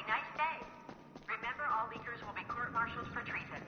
a nice day. Remember, all leakers will be court-martialed for treason.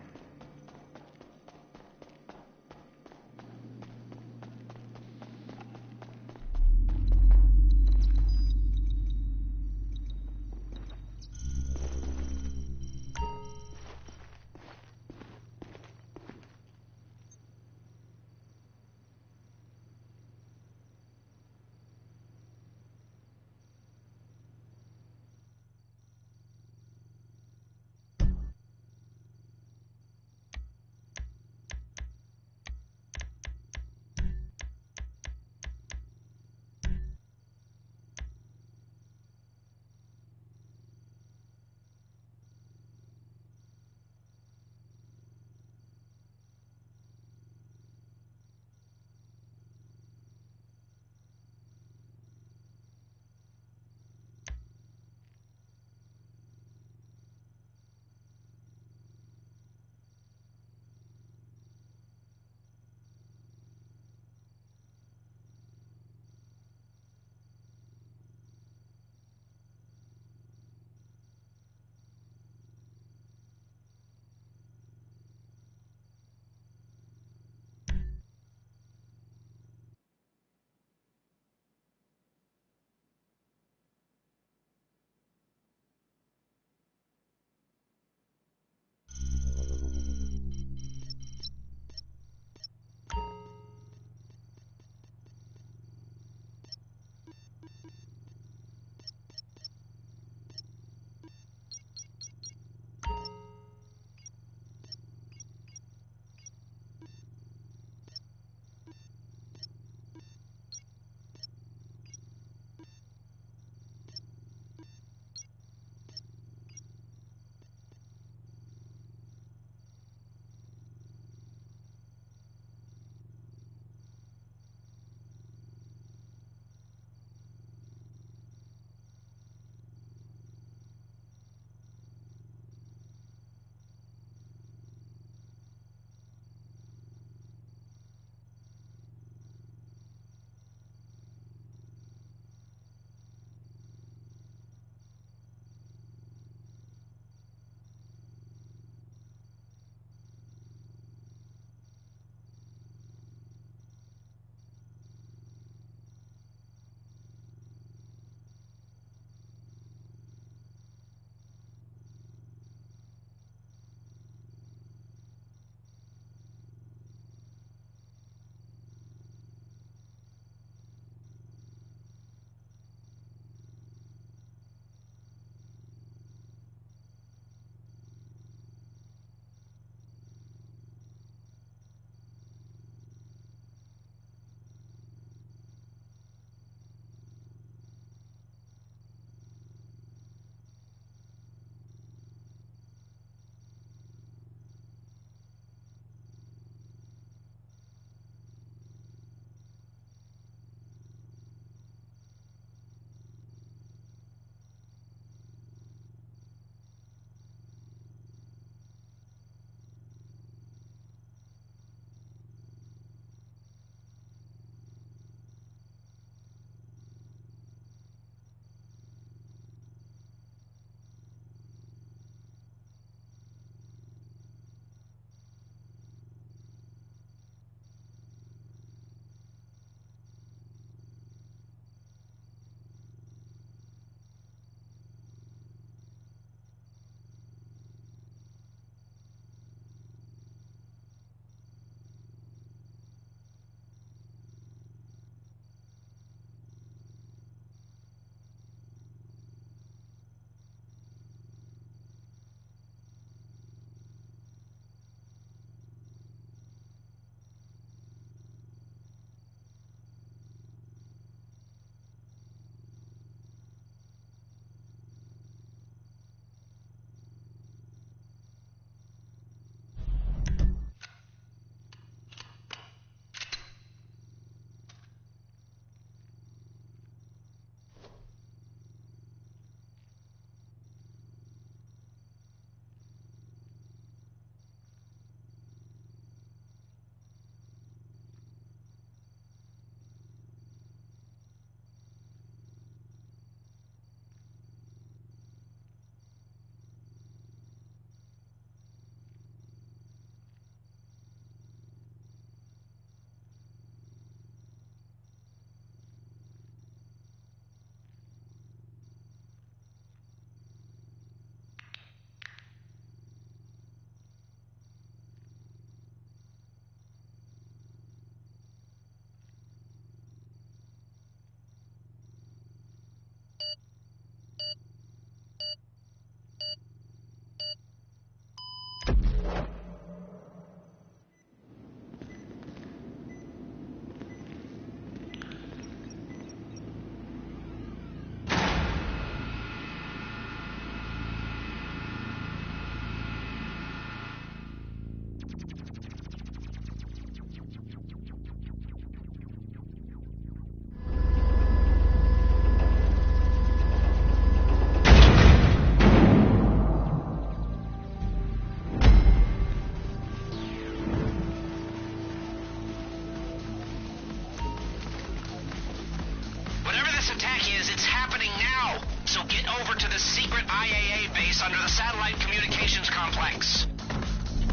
over to the secret IAA base under the satellite communications complex.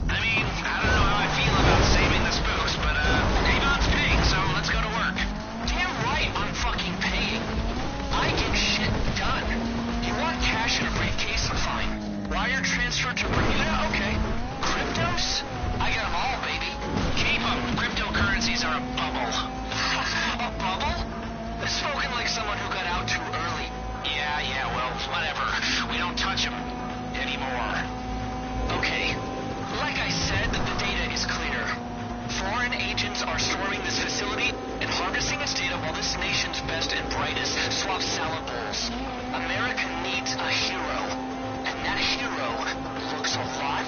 I mean, I don't know how I feel about saving the spooks, but, Avon's paying, so let's go to work. Damn right I'm fucking paying. I get shit done. You want cash in a briefcase? Fine. Wire transfer to Bermuda? Okay. Cryptos? I got them all, baby. Keep them. Cryptocurrencies are a bubble. A bubble? Spoken like someone who got out too early. Yeah, well, whatever. We don't touch them. Anymore. Okay. Like I said, the data is clear. Foreign agents are storming this facility and harvesting its data while this nation's best and brightest swap salad bowls. America needs a hero. And that hero looks a lot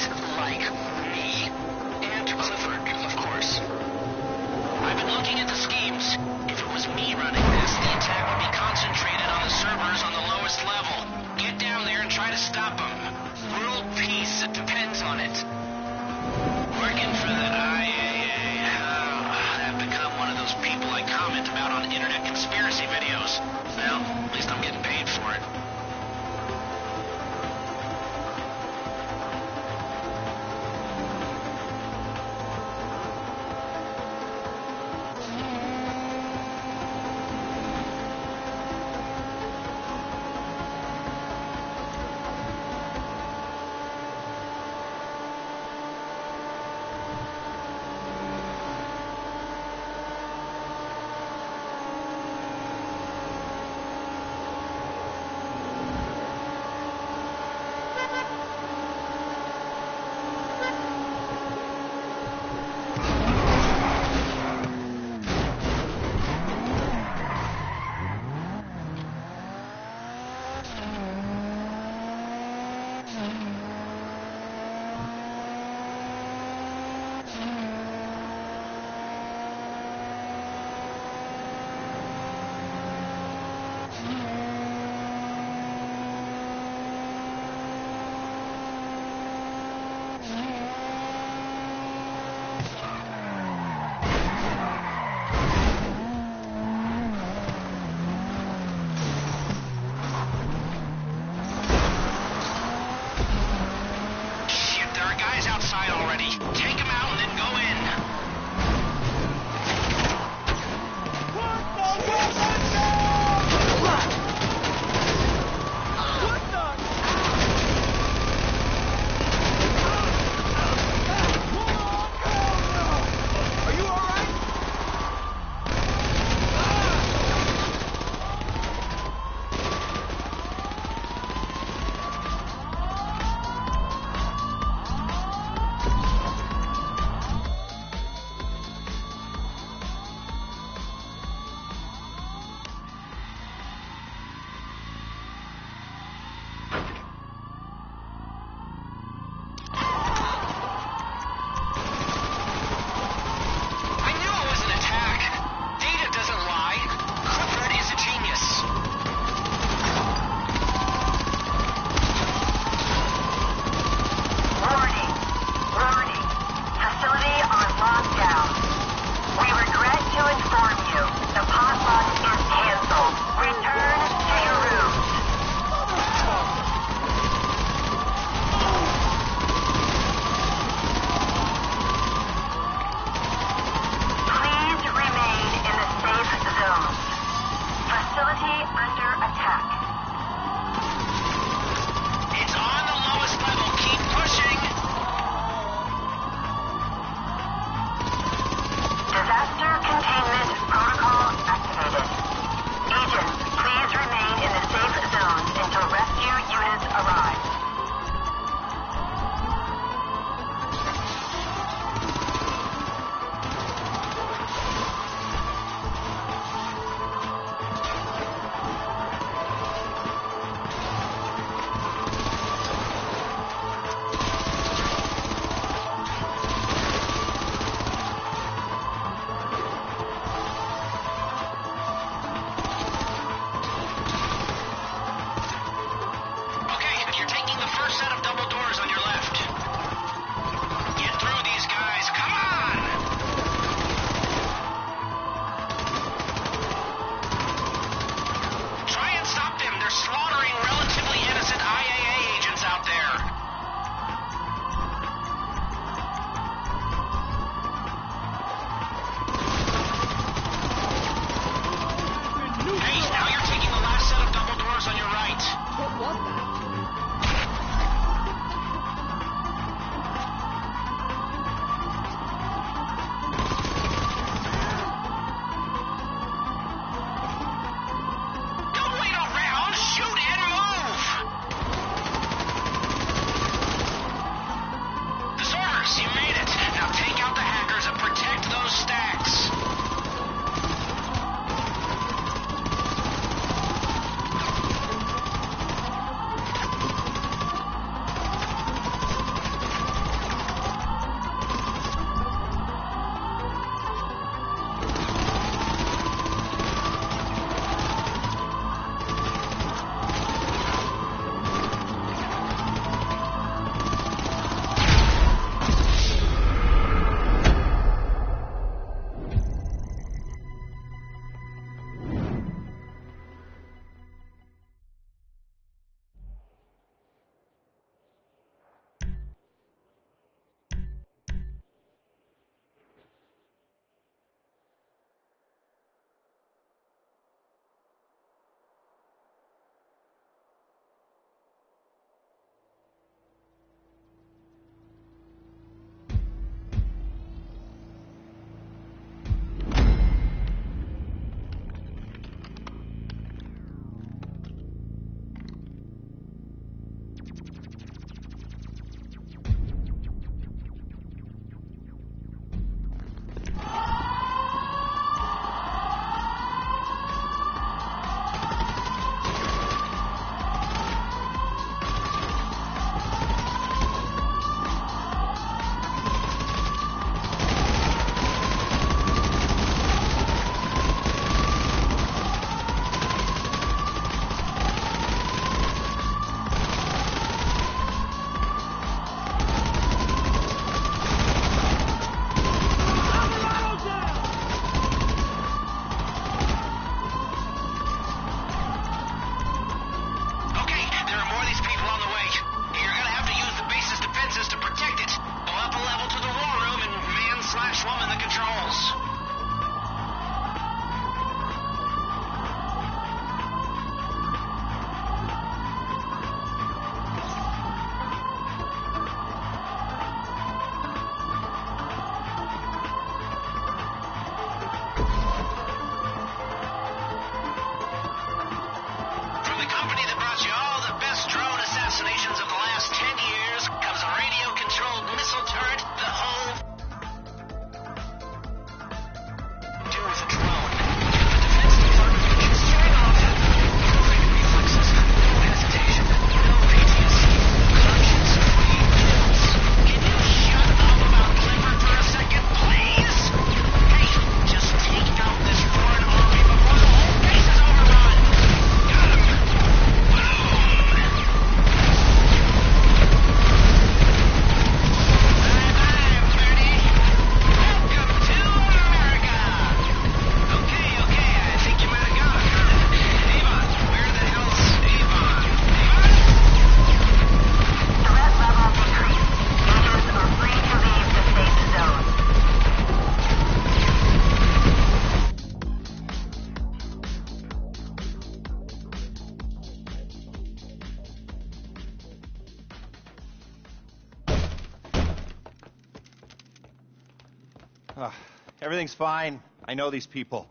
Everything's fine. I know these people.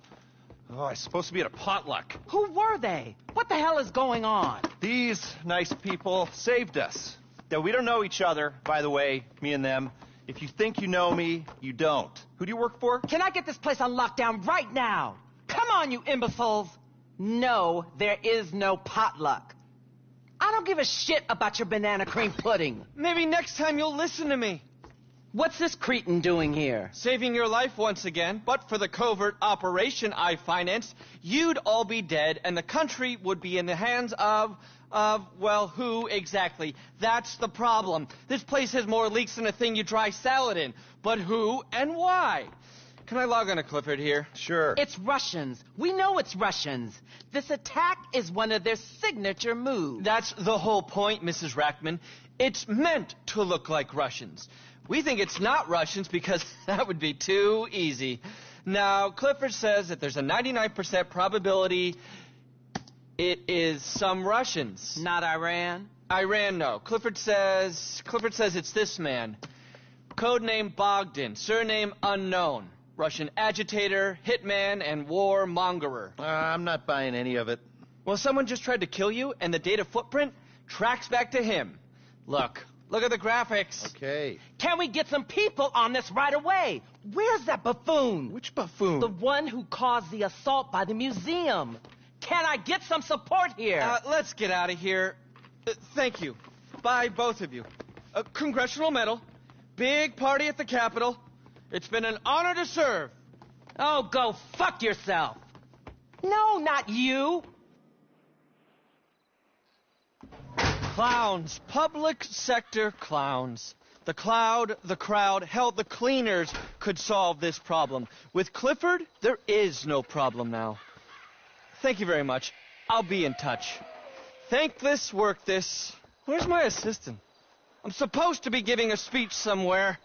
Oh, I'm supposed to be at a potluck. Who were they? What the hell is going on? These nice people saved us. Now, we don't know each other, by the way, me and them. If you think you know me, you don't. Who do you work for? Can I get this place on lockdown right now? Come on, you imbeciles. No, there is no potluck. I don't give a shit about your banana cream pudding. Maybe next time you'll listen to me. What's this cretin doing here? Saving your life once again, but for the covert operation I financed, you'd all be dead and the country would be in the hands of, well, who exactly? That's the problem. This place has more leaks than a thing you dry salad in. But who and why? Can I log on to Clifford here? Sure. It's Russians. We know it's Russians. This attack is one of their signature moves. That's the whole point, Mrs. Rackman. It's meant to look like Russians. We think it's not Russians because that would be too easy. Now, Clifford says that there's a 99% probability it is some Russians. Not Iran? Iran, no. Clifford says it's this man. Codename Bogdan, surname unknown. Russian agitator, hitman, and warmongerer. I'm not buying any of it. Well, someone just tried to kill you, and the data footprint tracks back to him. Look at the graphics. Okay. Can we get some people on this right away? Where's that buffoon? Which buffoon? The one who caused the assault by the museum. Can I get some support here? Let's get out of here. Thank you. Bye, both of you. Congressional medal. Big party at the Capitol. It's been an honor to serve. Oh, go fuck yourself. No, not you. Clowns. Public sector clowns. The crowd, hell, the cleaners could solve this problem. With Clifford, there is no problem now. Thank you very much. I'll be in touch. Thank this, work this. Where's my assistant? I'm supposed to be giving a speech somewhere.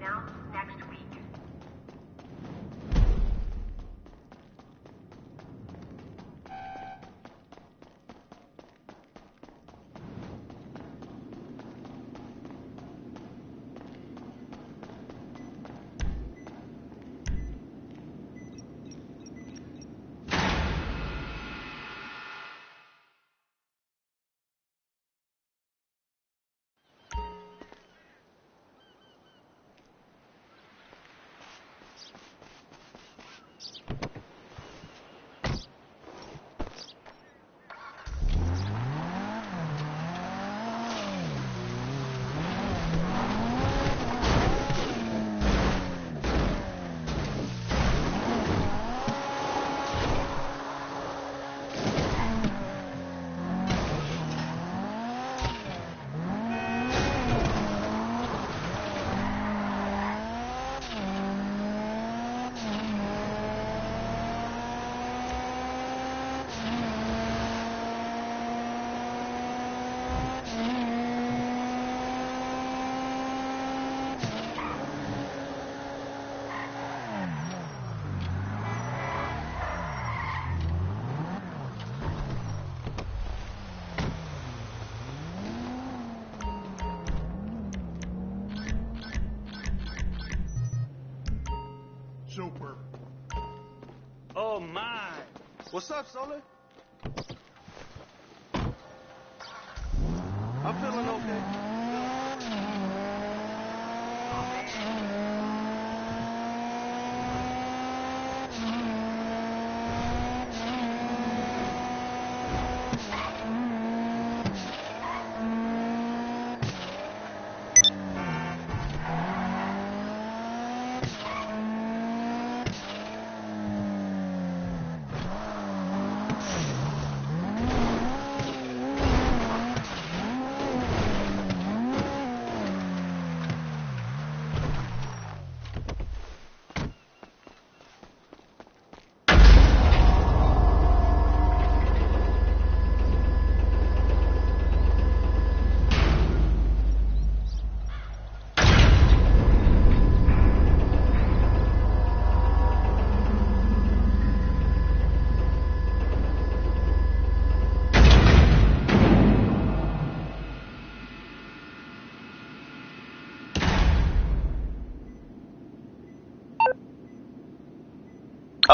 announced next week. Super. Oh my. What's up, Sully? I'm feeling okay.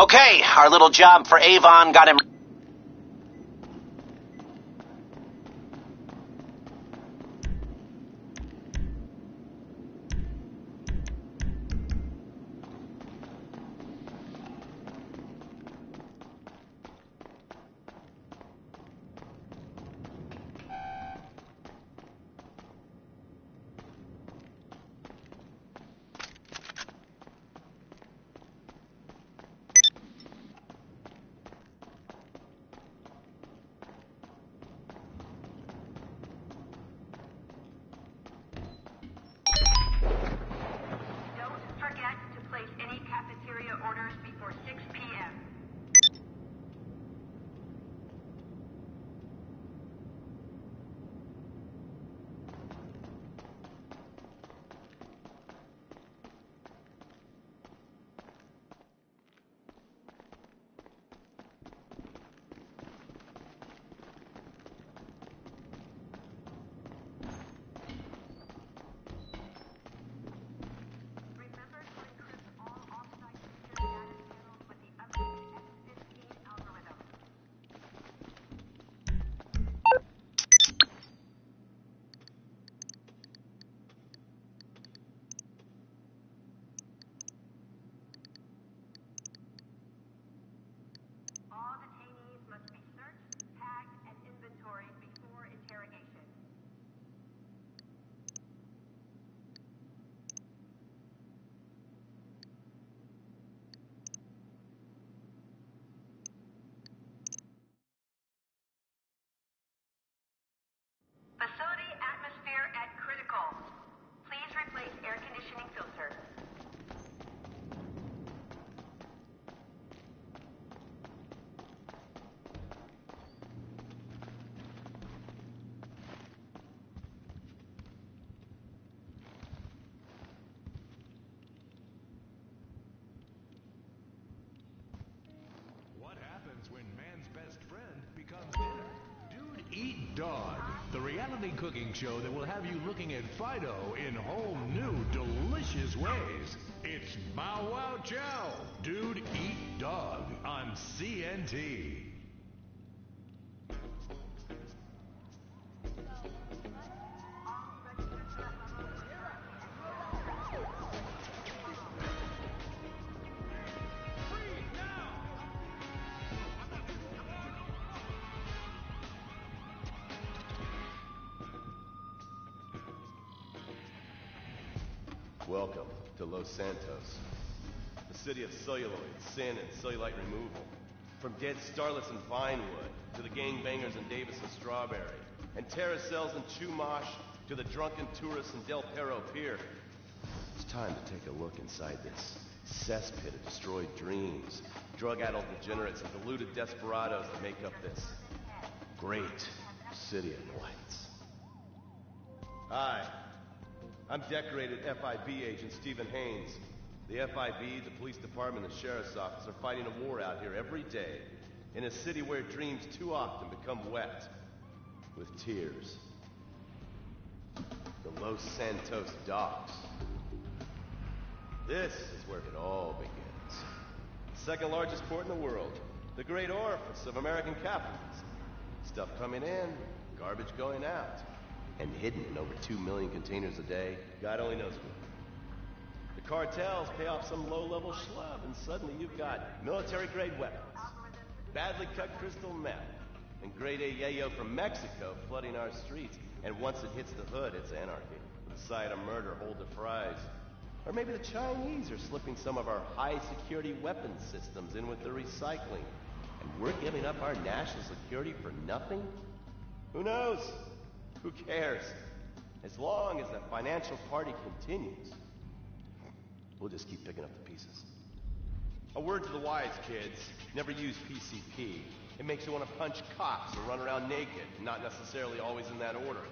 Okay, our little job for Avon got him. Dog, the reality cooking show that will have you looking at Fido in whole new, delicious ways. It's Bow Wow Chow, Dude Eat Dog on CNT. Welcome to Los Santos, the city of celluloid, sin, and cellulite removal. From dead starlets in Vinewood, to the gangbangers in Davis and Strawberry, and terracels in Chumash, to the drunken tourists in Del Perro Pier. It's time to take a look inside this cesspit of destroyed dreams, drug-addled degenerates, and deluded desperados that make up this great city of lights. Hi. I'm decorated FIB agent Stephen Haynes. The FIB, the police department, and the sheriff's office are fighting a war out here every day in a city where dreams too often become wet with tears. The Los Santos docks. This is where it all begins. The second largest port in the world. The great orifice of American capitalism. Stuff coming in, garbage going out. And hidden in over 2 million containers a day, God only knows where. The cartels pay off some low-level schlub, and suddenly you've got military-grade weapons, badly cut crystal meth, and grade A yayo from Mexico flooding our streets. And once it hits the hood, it's anarchy. The side of murder, hold the fries. Or maybe the Chinese are slipping some of our high-security weapons systems in with the recycling, and we're giving up our national security for nothing? Who knows? Who cares? As long as the financial party continues, we'll just keep picking up the pieces. A word to the wise, kids. Never use PCP. It makes you want to punch cops or run around naked, not necessarily always in that order.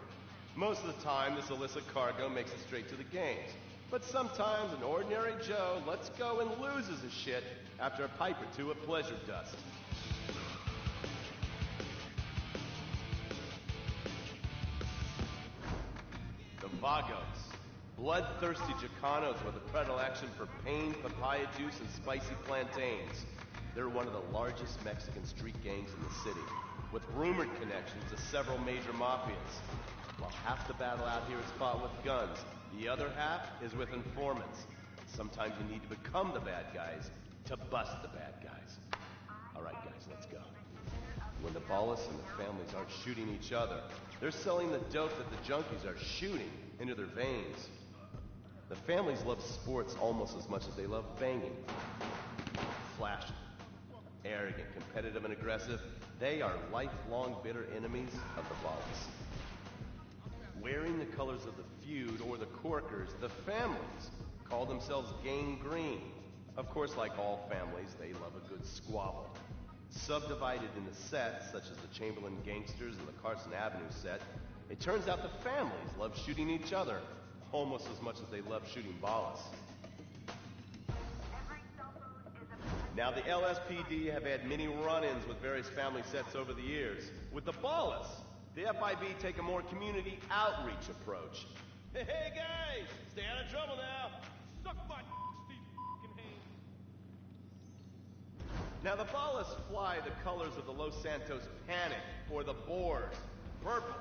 Most of the time, this illicit cargo makes it straight to the games. But sometimes an ordinary Joe lets go and loses his shit after a pipe or two of pleasure dust. Vagos, bloodthirsty Chicanos with a predilection for pain, papaya juice, and spicy plantains. They're one of the largest Mexican street gangs in the city, with rumored connections to several major mafias. While half the battle out here is fought with guns, the other half is with informants. Sometimes you need to become the bad guys to bust the bad guys. All right, guys, let's go. When the Ballas and the families aren't shooting each other, they're selling the dope that the junkies are shooting into their veins. The families love sports almost as much as they love banging. Flashy, arrogant, competitive, and aggressive, they are lifelong bitter enemies of the Ballas. Wearing the colors of the feud or the Corkers, the families call themselves Gang Green. Of course, like all families, they love a good squabble. Subdivided into sets, such as the Chamberlain Gangsters and the Carson Avenue set, it turns out the families love shooting each other almost as much as they love shooting Ballas. Now, the LSPD have had many run-ins with various family sets over the years. With the Ballas, the FIB take a more community outreach approach. Hey, guys! Stay out of trouble now! Suck my Steve Haynes! Now, the Ballas fly the colors of the Los Santos Panic, or the Boars, purple,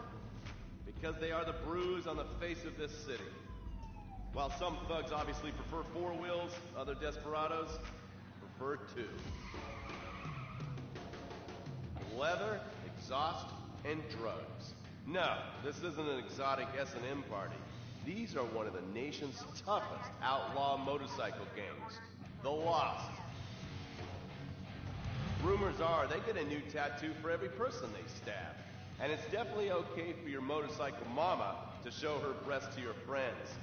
because they are the bruise on the face of this city. While some thugs obviously prefer four wheels, other desperados prefer two. Leather, exhaust, and drugs. No, this isn't an exotic S&M party. These are one of the nation's toughest outlaw motorcycle gangs, the Lost. Rumors are they get a new tattoo for every person they stab. And it's definitely okay for your motorcycle mama to show her breast to your friends.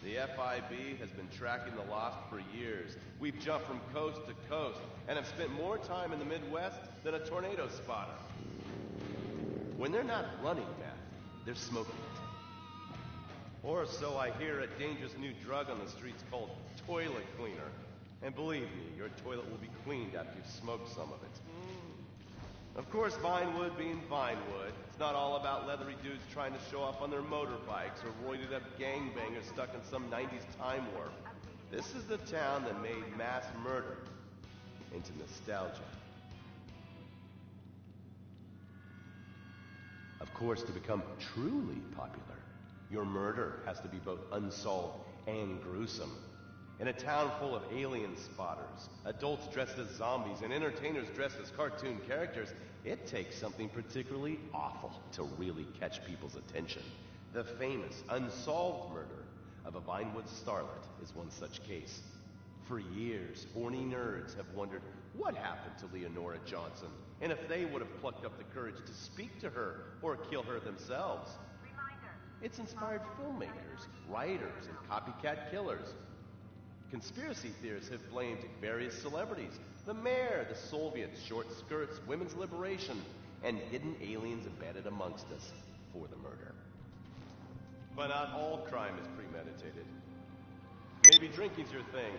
The FIB has been tracking the Lost for years. We've jumped from coast to coast and have spent more time in the Midwest than a tornado spotter. When they're not running meth, they're smoking it. Or so I hear, a dangerous new drug on the streets called toilet cleaner. And believe me, your toilet will be cleaned after you've smoked some of it. Of course, Vinewood being Vinewood, it's not all about leathery dudes trying to show off on their motorbikes or roided up gangbangers stuck in some 90s time warp. This is the town that made mass murder into nostalgia. Of course, to become truly popular, your murder has to be both unsolved and gruesome. In a town full of alien spotters, adults dressed as zombies, and entertainers dressed as cartoon characters, it takes something particularly awful to really catch people's attention. The famous, unsolved murder of a Vinewood starlet is one such case. For years, horny nerds have wondered what happened to Leonora Johnson, and if they would have plucked up the courage to speak to her or kill her themselves. It's inspired filmmakers, writers, and copycat killers. Conspiracy theorists have blamed various celebrities, the mayor, the Soviets, short skirts, women's liberation, and hidden aliens embedded amongst us for the murder. But not all crime is premeditated. Maybe drinking's your thing.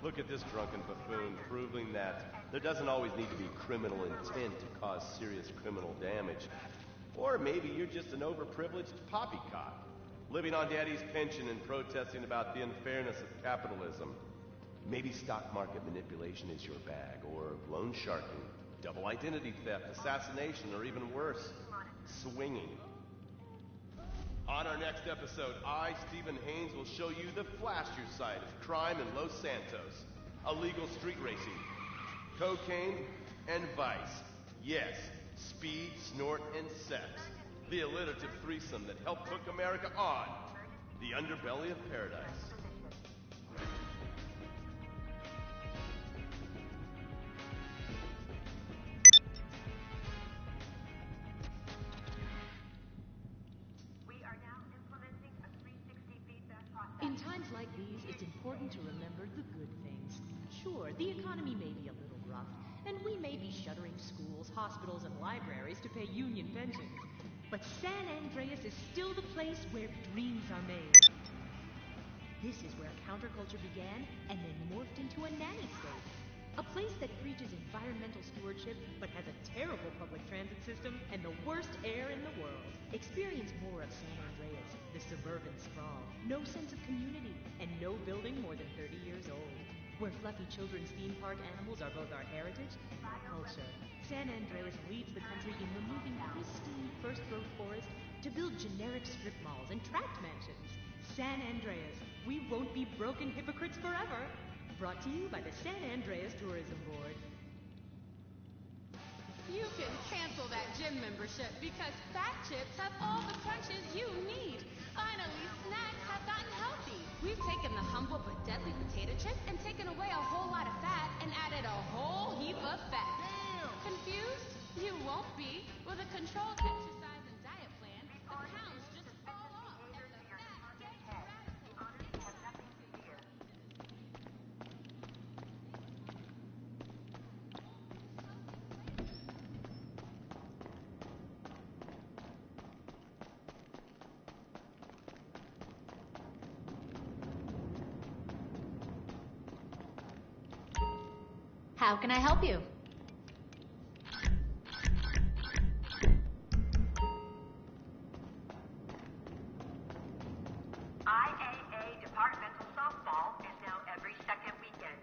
Look at this drunken buffoon, proving that there doesn't always need to be criminal intent to cause serious criminal damage. Or maybe you're just an overprivileged poppycock, living on daddy's pension and protesting about the unfairness of capitalism. Maybe stock market manipulation is your bag, or loan sharking, double identity theft, assassination, or even worse, swinging. On our next episode, I, Stephen Haynes, will show you the flashier side of crime in Los Santos. Illegal street racing, cocaine, and vice. Yes, speed, snort, and sex. The alliterative threesome that helped hook America on the underbelly of paradise. In times like these, it's important to remember the good things. Sure, the economy may be a little rough, and we may be shuttering schools, hospitals, and libraries to pay union pensions. But San Andreas is still the place where dreams are made. This is where counterculture began and then morphed into a nanny state. A place that preaches environmental stewardship but has a terrible public transit system and the worst air in the world. Experience more of San Andreas, the suburban sprawl. No sense of community and no building more than 30 years old. Where fluffy children's theme park animals are both our heritage and our culture. San Andreas leads the country in removing pristine first-growth forest to build generic strip malls and tract mansions. San Andreas, we won't be broken hypocrites forever. Brought to you by the San Andreas Tourism Board. You can cancel that gym membership because Fat Chips have all the crunches you need. Finally, snacks have gotten healthy. We've taken the humble but deadly potato chip and taken away a whole lot of fat and added a whole heap of fat. Damn! Confused? You won't be. With a controlled exercise and diet plan, the pounds just fall off and the fat gets radical. How can I help you? IAA departmental softball is now every second weekend.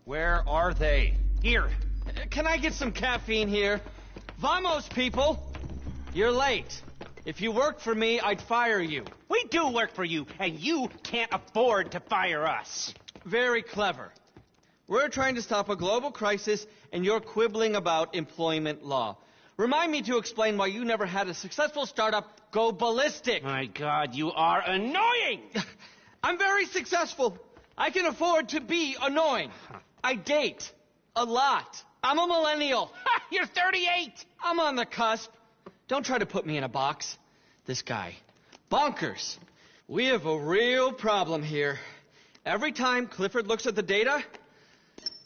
Where are they? Here. Can I get some caffeine here? Vamos, people! You're late. If you worked for me, I'd fire you. We do work for you, and you can't afford to fire us. Very clever. We're trying to stop a global crisis, and you're quibbling about employment law. Remind me to explain why you never had a successful startup go ballistic. My God, you are annoying! I'm very successful. I can afford to be annoying. I date. A lot. I'm a millennial. You're 38! I'm on the cusp. Don't try to put me in a box. This guy. Bonkers. We have a real problem here. Every time Clifford looks at the data,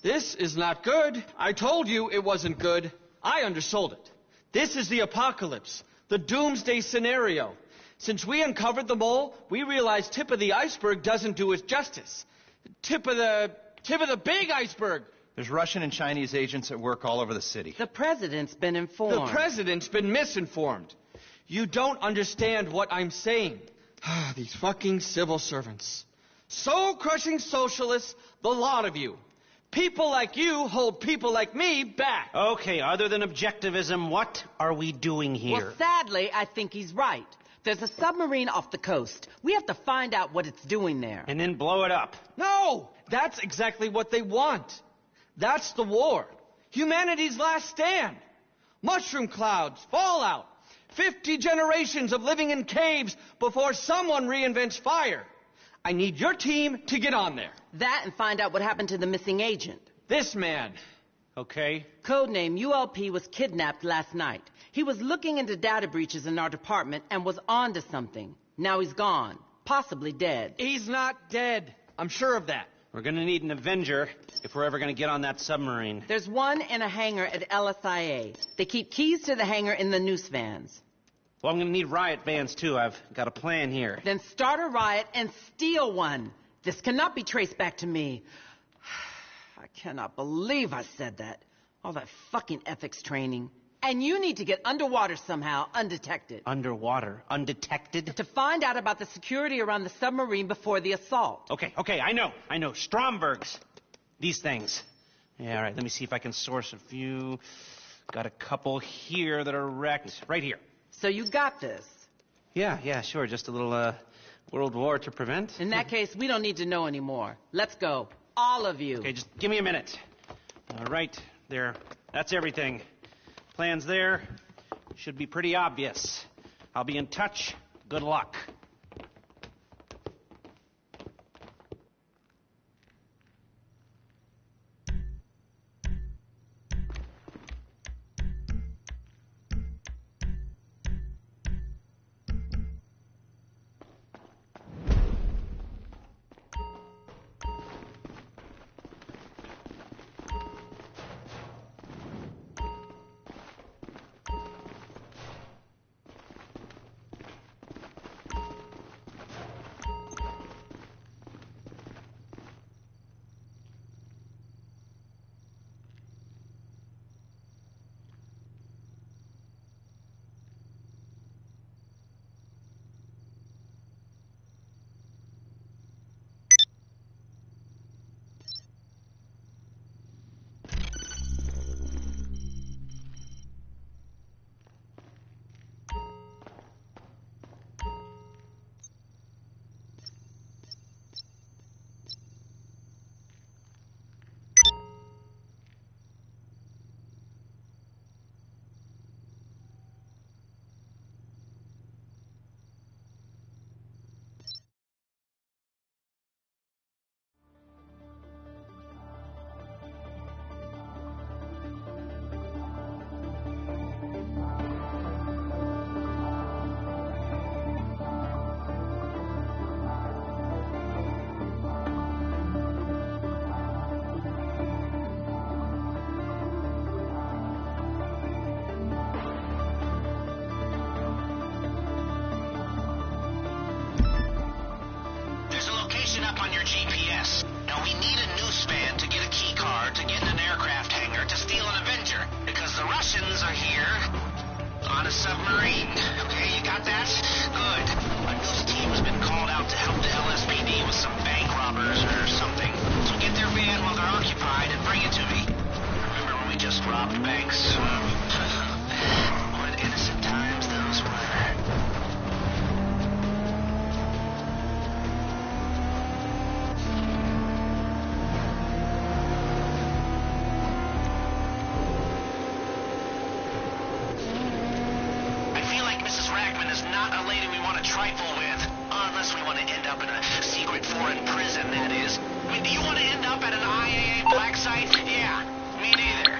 this is not good. I told you it wasn't good. I undersold it. This is the apocalypse, the doomsday scenario. Since we uncovered the mole, we realized tip of the iceberg doesn't do it justice. Tip of the big iceberg. There's Russian and Chinese agents at work all over the city. The president's been informed. The president's been misinformed. You don't understand what I'm saying. These fucking civil servants. Soul-crushing socialists, the lot of you. People like you hold people like me back. Okay, other than objectivism, what are we doing here? Well, sadly, I think he's right. There's a submarine off the coast. We have to find out what it's doing there. And then blow it up. No! That's exactly what they want. That's the war. Humanity's last stand. Mushroom clouds, fallout. 50 generations of living in caves before someone reinvents fire. I need your team to get on there. That and find out what happened to the missing agent. This man. Okay. Codename ULP was kidnapped last night. He was looking into data breaches in our department and was onto something. Now he's gone. Possibly dead. He's not dead. I'm sure of that. We're gonna need an Avenger if we're ever gonna get on that submarine. There's one in a hangar at LSIA. They keep keys to the hangar in the noose vans. Well, I'm gonna need riot vans too. I've got a plan here. Then start a riot and steal one. This cannot be traced back to me. I cannot believe I said that. All that fucking ethics training. And you need to get underwater somehow, undetected. Underwater? Undetected? To find out about the security around the submarine before the assault. Okay, I know. Stromberg's. These things. Yeah, all right, let me see if I can source a few. Got a couple here that are wrecked. Right here. So you got this? Yeah, sure. Just a little, World War to prevent. In that case, we don't need to know anymore. Let's go. All of you. Okay, just give me a minute. All right, there. That's everything. Plans there. Should be pretty obvious. I'll be in touch. Good luck. Up on your GPS. Now we need a noose van to get a key card to get in an aircraft hangar to steal an Avenger, because the Russians are here on a submarine. Okay, you got that? Good. A noose team has been called out to help the LSPD with some bank robbers or something. So get their van while they're occupied and bring it to me. Remember when we just robbed banks? What innocent times those were. Trifle with, unless we want to end up in a secret foreign prison, that is. I mean, do you want to end up at an IAA black site? Yeah, me neither.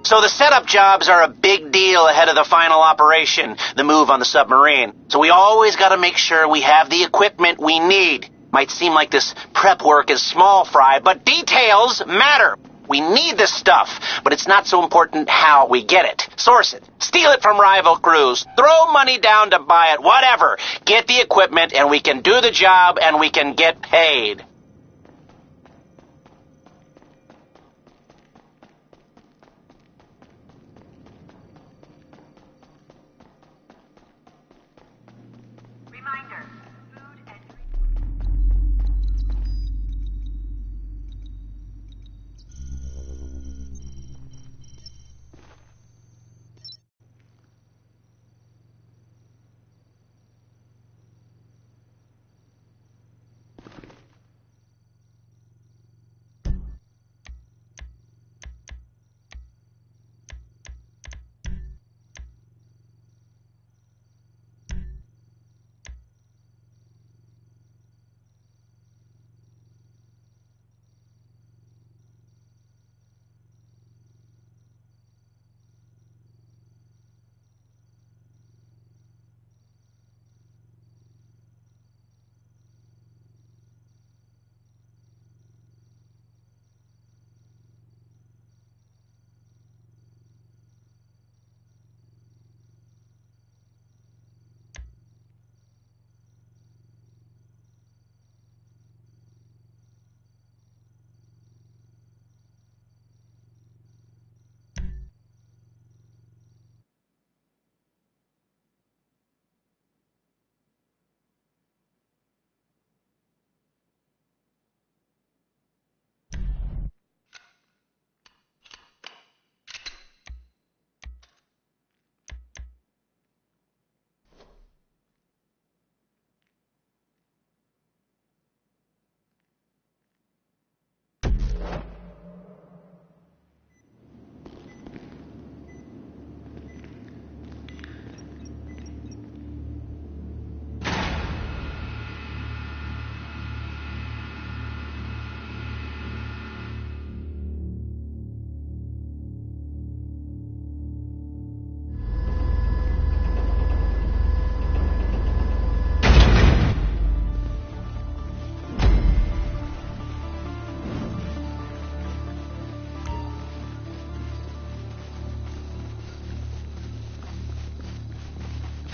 So the setup jobs are a big deal ahead of the final operation, the move on the submarine. So we always got to make sure we have the equipment we need. Might seem like this prep work is small fry, but details matter. We need this stuff, but it's not so important how we get it. Source it. Steal it from rival crews. Throw money down to buy it. Whatever. Get the equipment and we can do the job and we can get paid.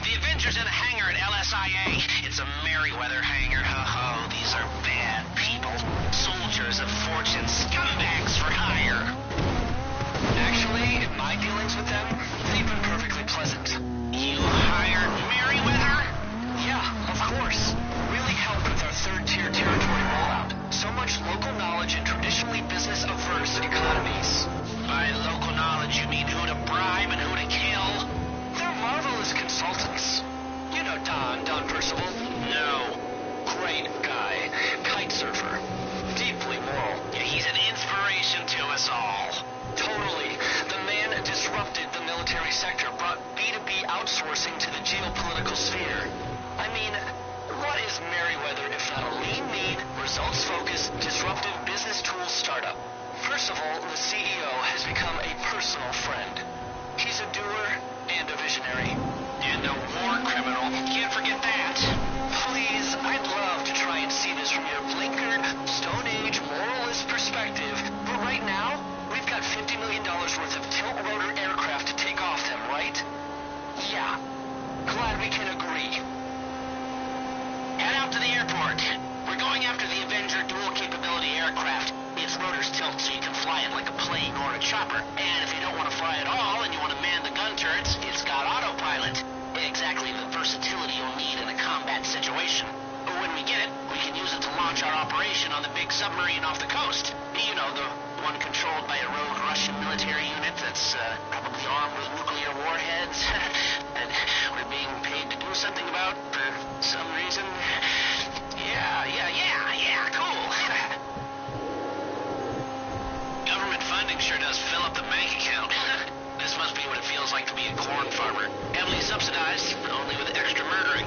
Avengers in a hangar at LSIA. It's a Merryweather hangar. Ho-ho, these are bad people. Soldiers of fortune, scumbags for hire. Actually, in my dealings with them, they've been perfectly pleasant. You hired Merryweather? Yeah, of course. Really helped with our third-tier territory rollout. So much local knowledge in traditionally business-averse economies. By local knowledge, you mean who to bribe and who to kill? They're marvelous consultants. You know Don Percival? No. Great guy. Kite surfer. Deeply moral. Yeah, he's an inspiration to us all. Totally. The man disrupted the military sector, brought B2B outsourcing to the geopolitical sphere. I mean, what is Merryweather if not a lean, mean, results-focused, disruptive business tools startup? First of all, the CEO has become a personal friend. He's a doer and a visionary. And a war criminal. Can't forget that. Please, I'd love to try and see this from your blinkered, Stone Age, moralist perspective. But right now, we've got $50 million worth of tilt-rotor aircraft to take off them, right? Yeah. Glad we can agree. Head out to the airport. We're going after the Avenger dual-capability aircraft. Its rotors tilt so you can fly it like a plane or a chopper. And if you don't want to fly at all and you want to man the gun turrets, it's got autopilot. Exactly the versatility you'll need in a combat situation. But when we get it, we can use it to launch our operation on the big submarine off the coast. You know, the one controlled by a rogue Russian military unit that's probably armed with nuclear warheads. And we're being paid to do something about for some reason. Yeah, cool. Government funding sure does fill up the bank account. This must be what it feels like to be a corn farmer. Heavily subsidized, only with extra murdering.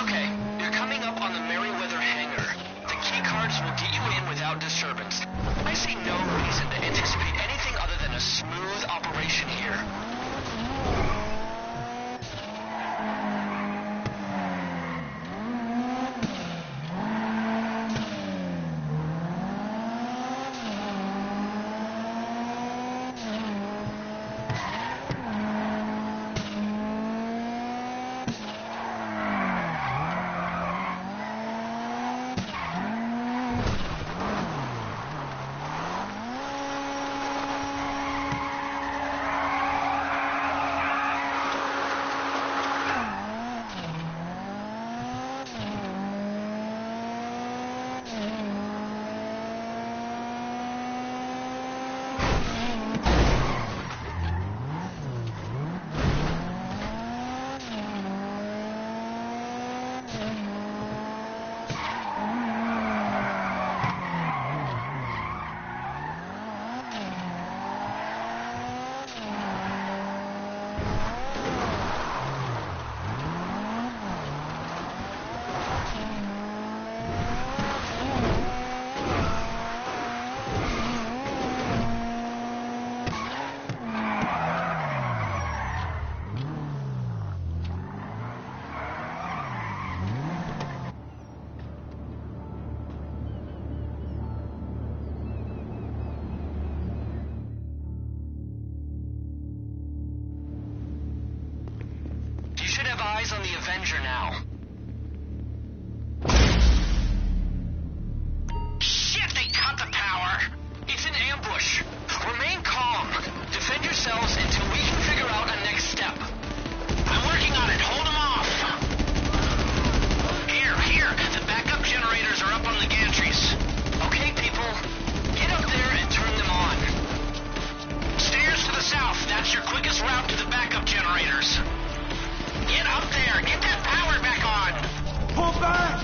Okay, you're coming up on the Merryweather hangar. The key cards will get you in without disturbance. I see no reason to anticipate anything other than a smooth operation here. Eyes on the Avenger now. Shit, they cut the power! It's an ambush. Remain calm. Defend yourselves until we can figure out a next step. I'm working on it. Hold them off. Here. The backup generators are up on the gantries. Okay, people. Get up there and turn them on. Stairs to the south. That's your quickest route to the backup generators. Get up there! Get that power back on! Pull back!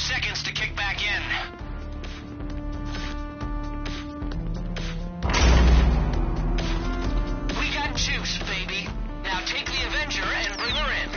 seconds to kick back in. We got juice, baby. Now take the Avenger and bring her in.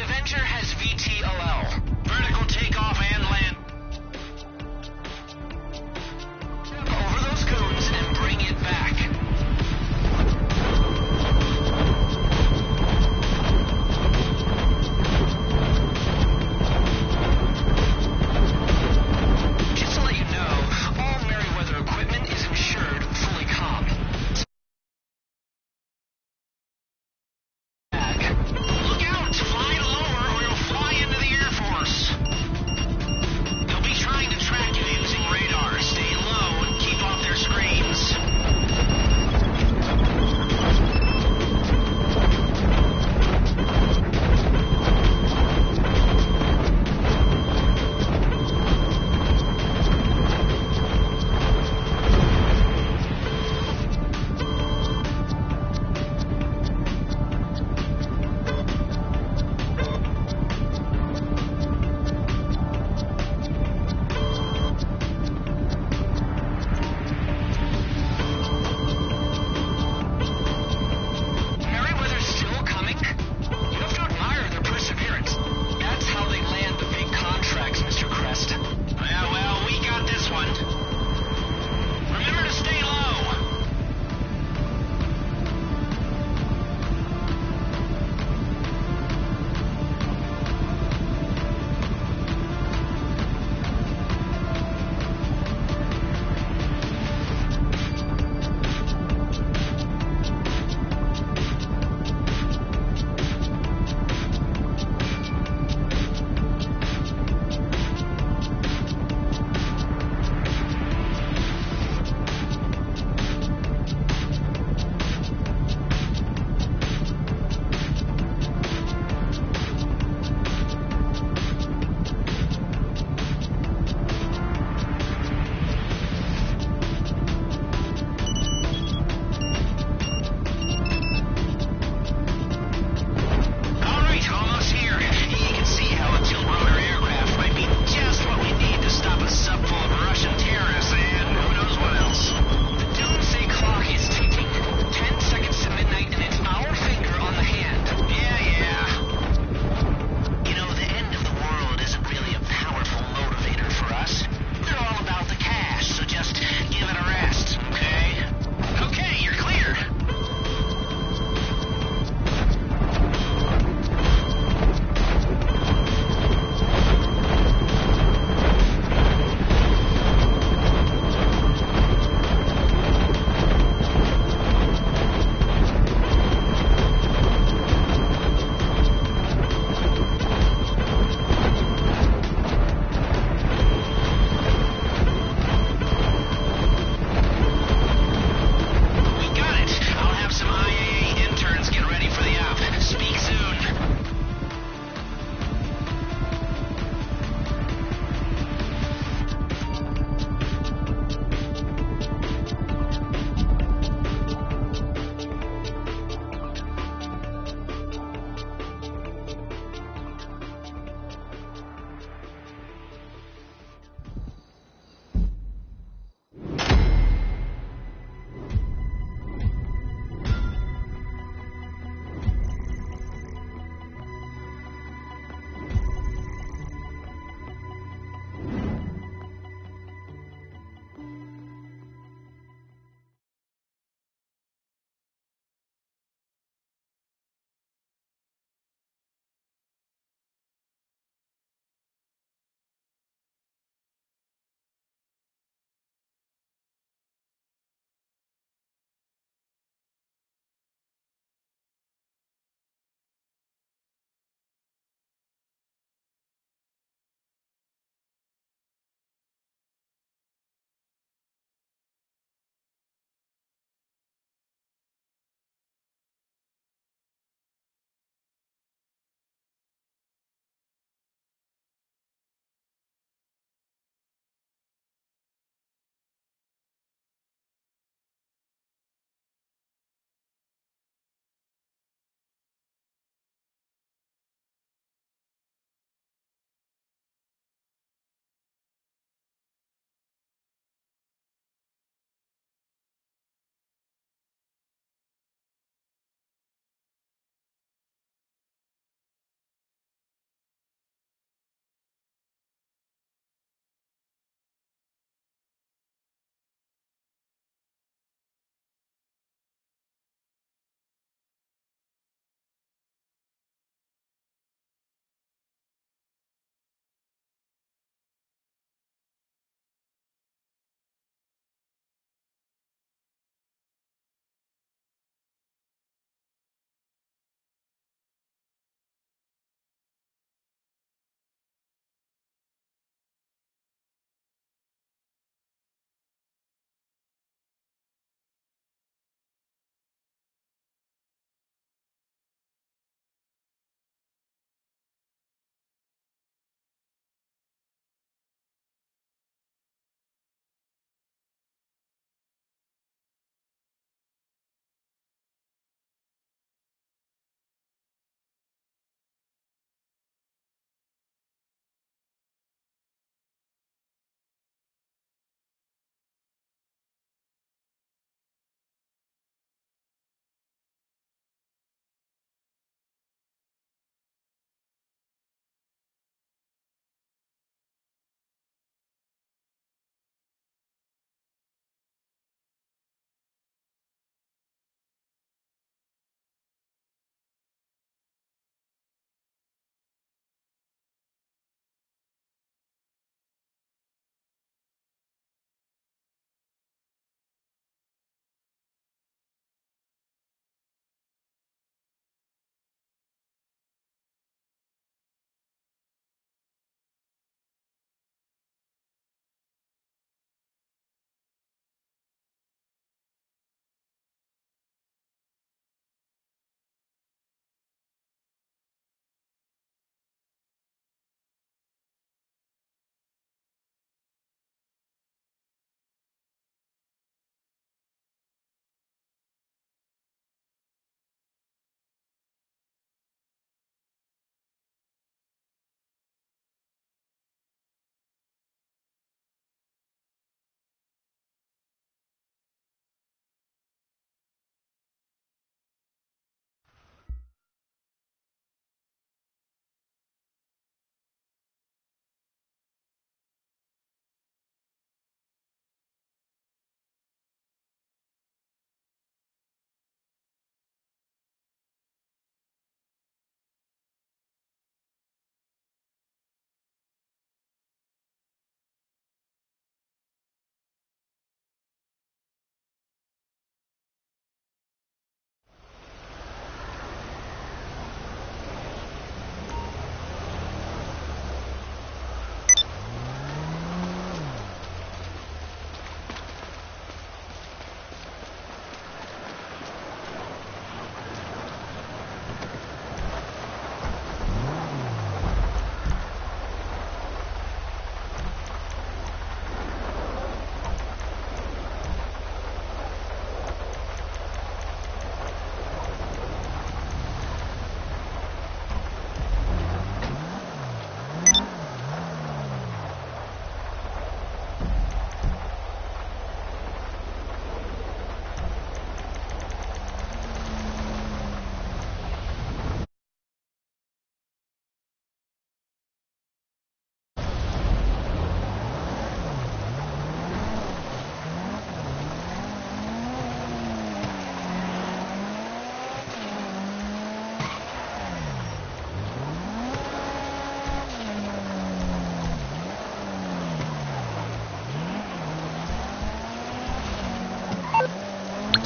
Avenger has VTOL, vertical takeoff and land. Over those goons and bring it back. Just to let you know, all Merryweather equipment is insured fully comp. Look out! Fly lower or you'll fly into the Air Force!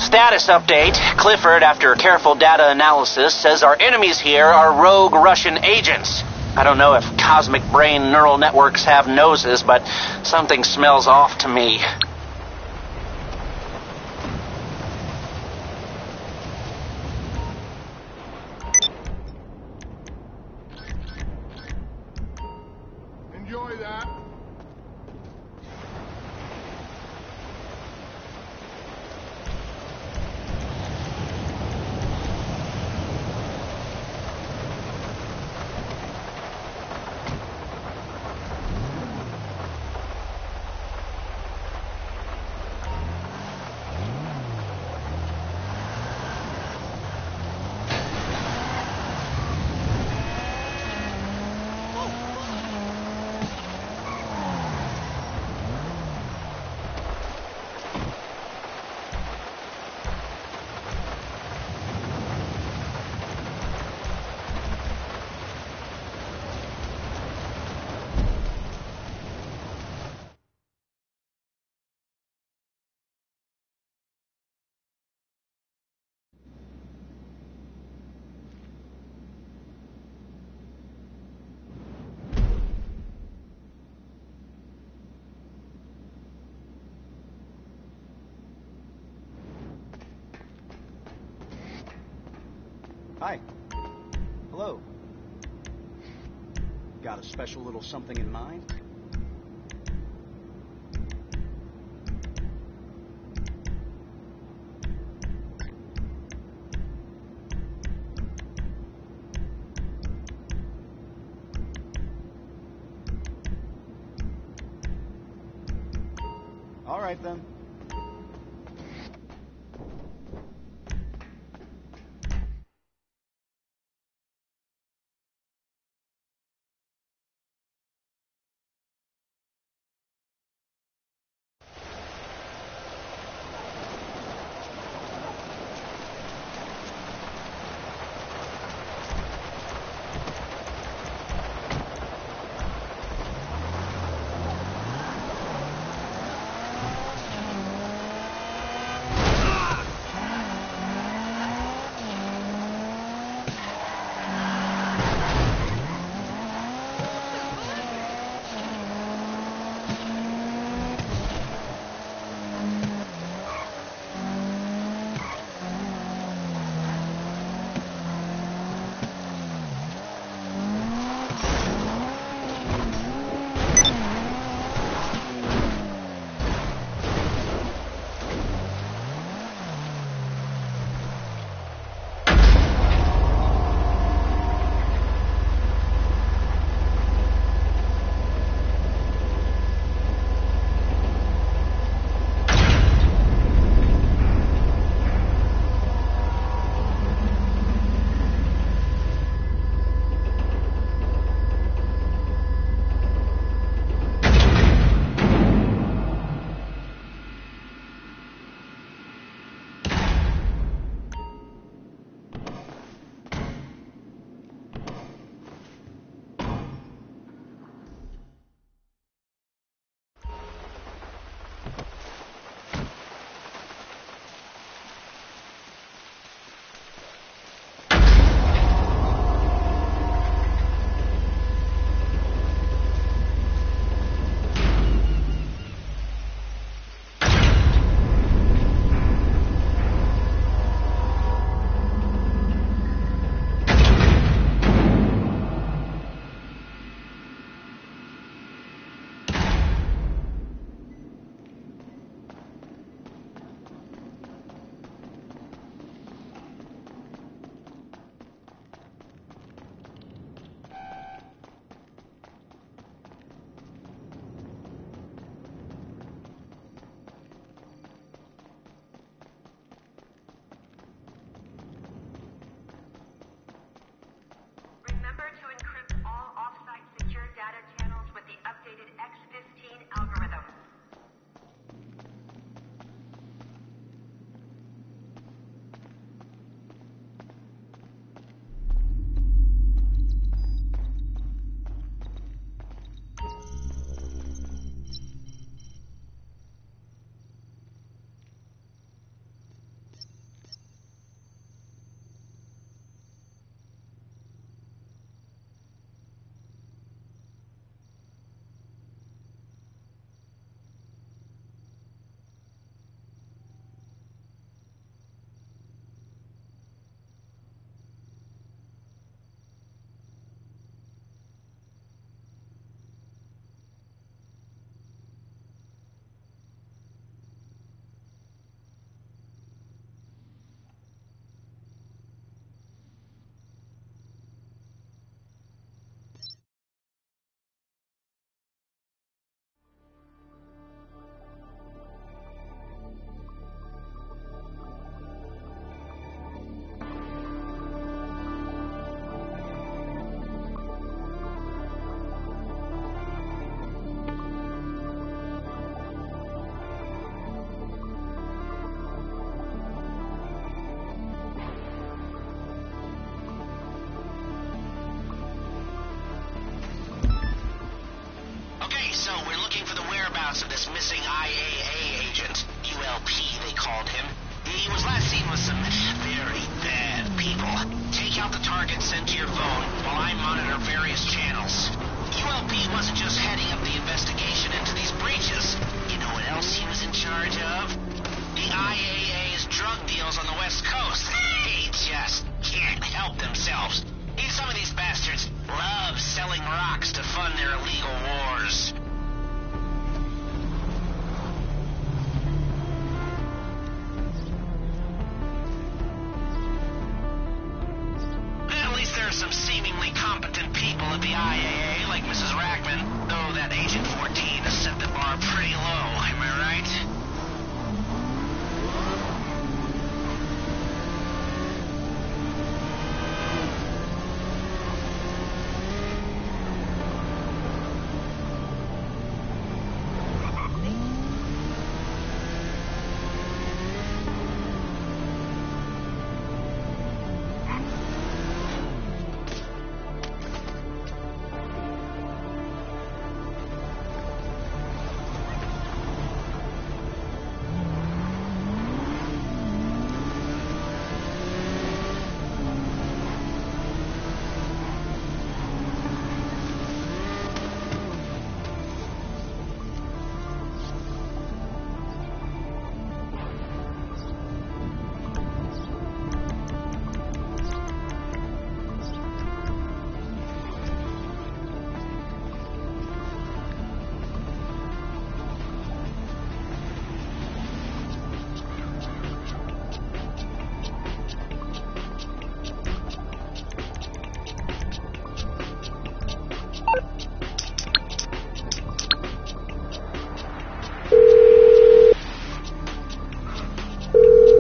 Status update. Clifford, after careful data analysis, says our enemies here are rogue Russian agents. I don't know if cosmic brain neural networks have noses, but something smells off to me. Enjoy that. Hi. Hello. Got a special little something in mind? All right, then. Okay, so we're looking for the whereabouts of this missing IAA agent. ULP, they called him. He was last seen with some very bad people. Take out the target sent to your phone while I monitor various channels. ULP wasn't just heading up the investigation into these breaches. You know what else he was in charge of? The IAA's drug deals on the West Coast. They just can't help themselves. Some of these bastards love selling rocks to fund their illegal wars. At least there are some seemingly competent people at the IAA, like Mrs. Rackman, though that Agent 14 has set the bar pretty low, am I right?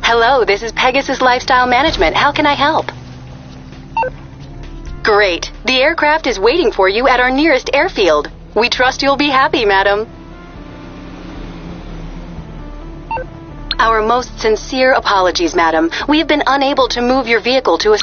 Hello, this is Pegasus Lifestyle Management. How can I help? Great. The aircraft is waiting for you at our nearest airfield. We trust you'll be happy, madam. Our most sincere apologies, madam. We have been unable to move your vehicle to a...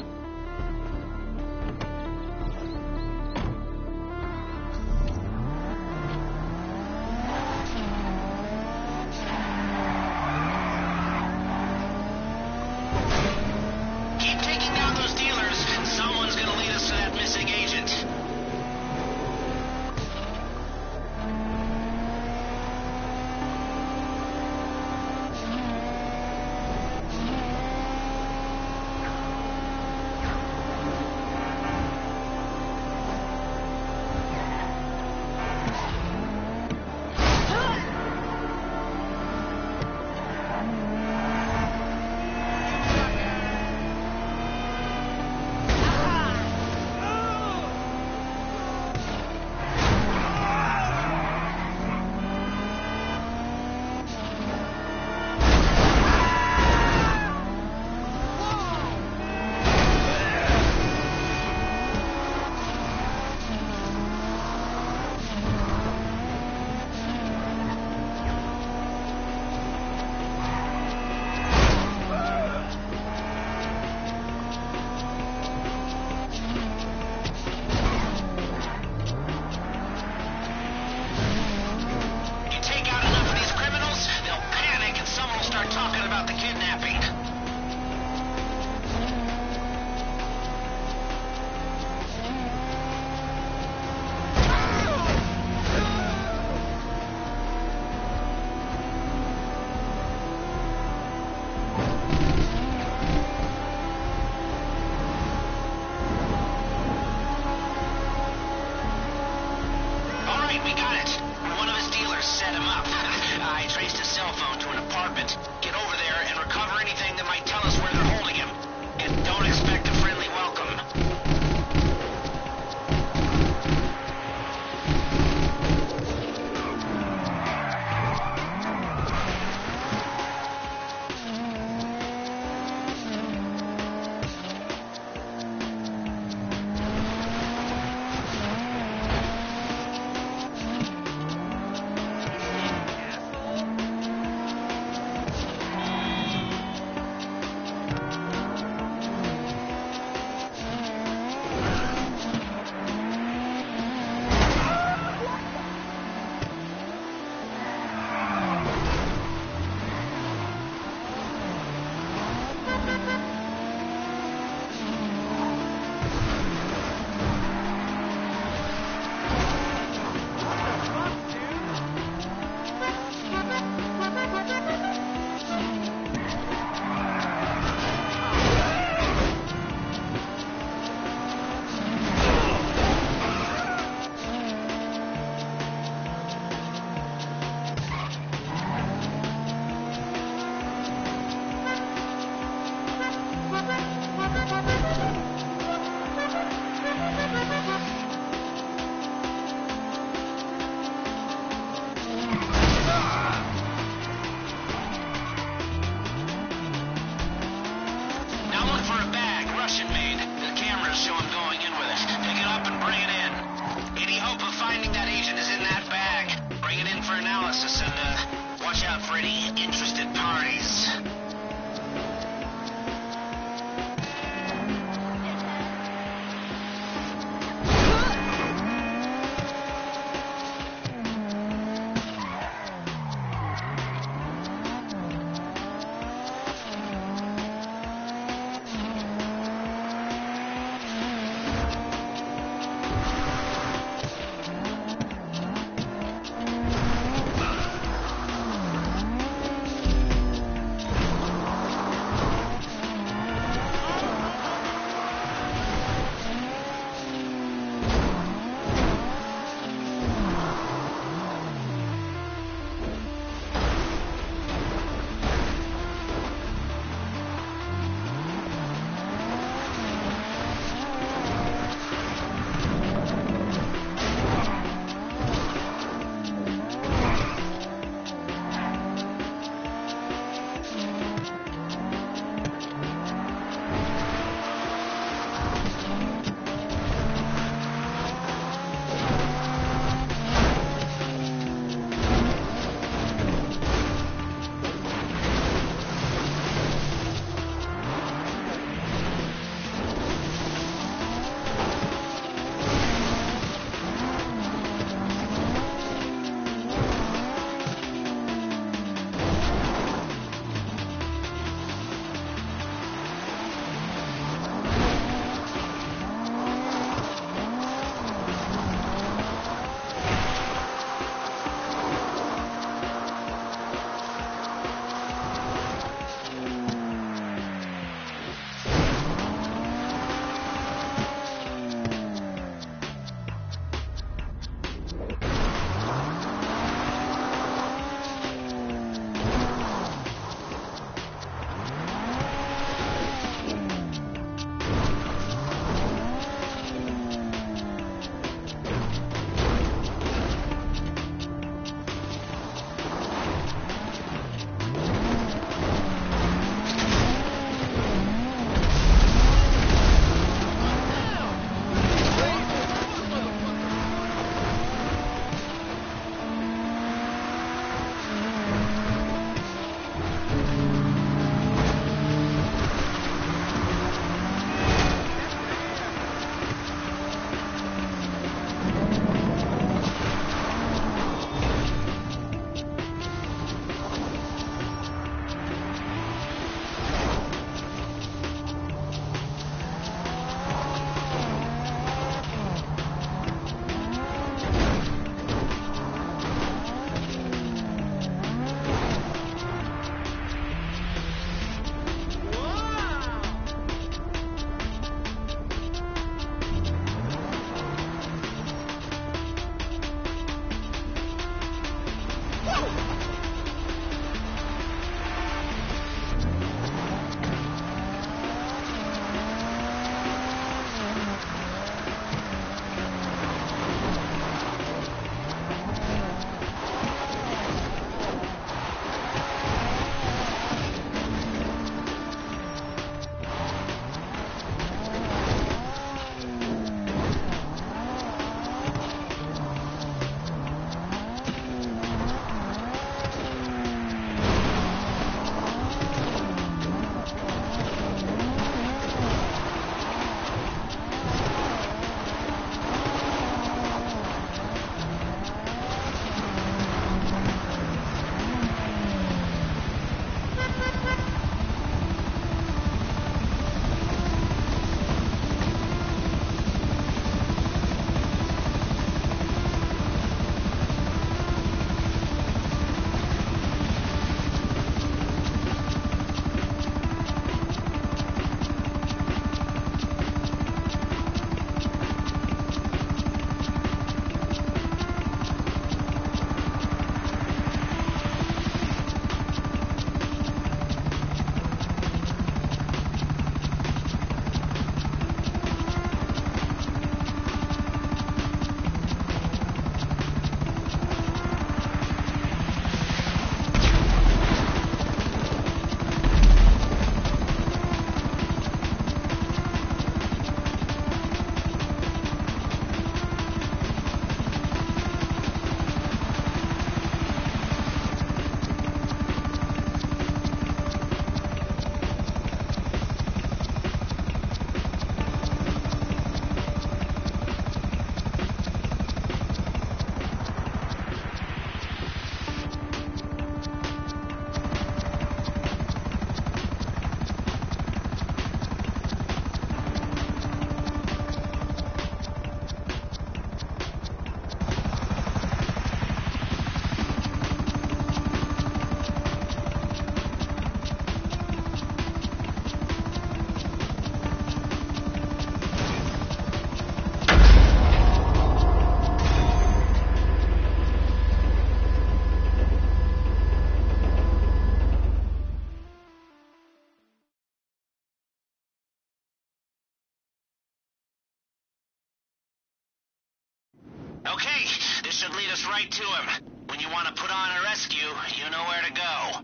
Okay, this should lead us right to him. When you want to put on a rescue, you know where to go.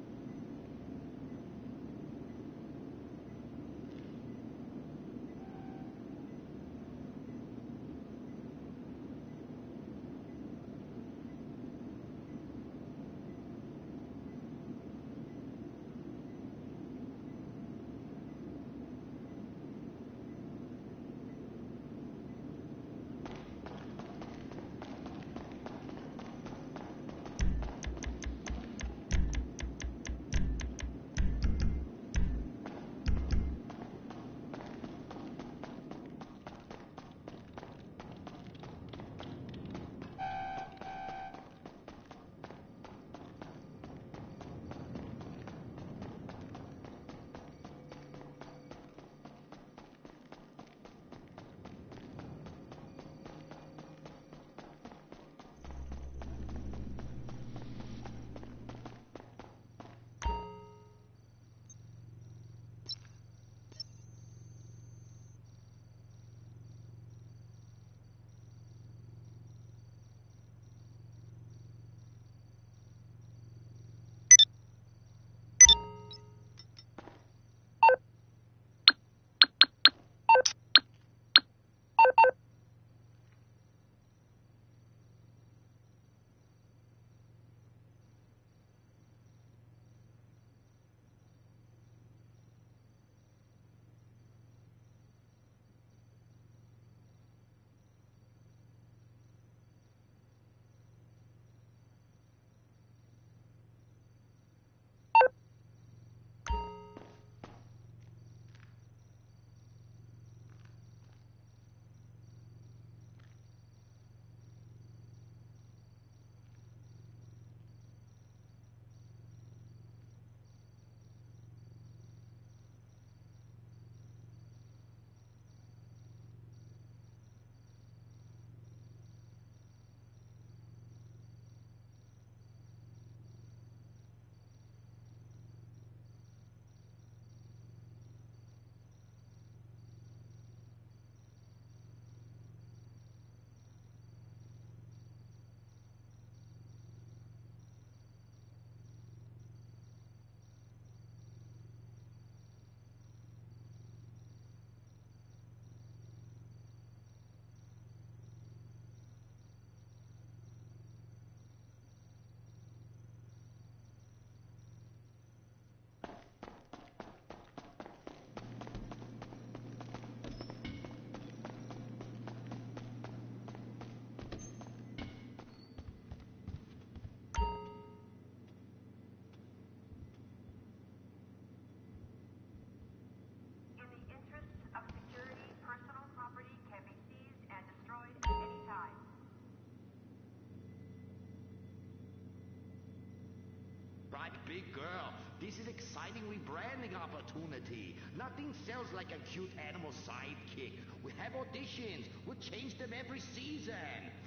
Right, big girl. This is exciting rebranding opportunity. Nothing sells like a cute animal sidekick. We have auditions. We'll change them every season.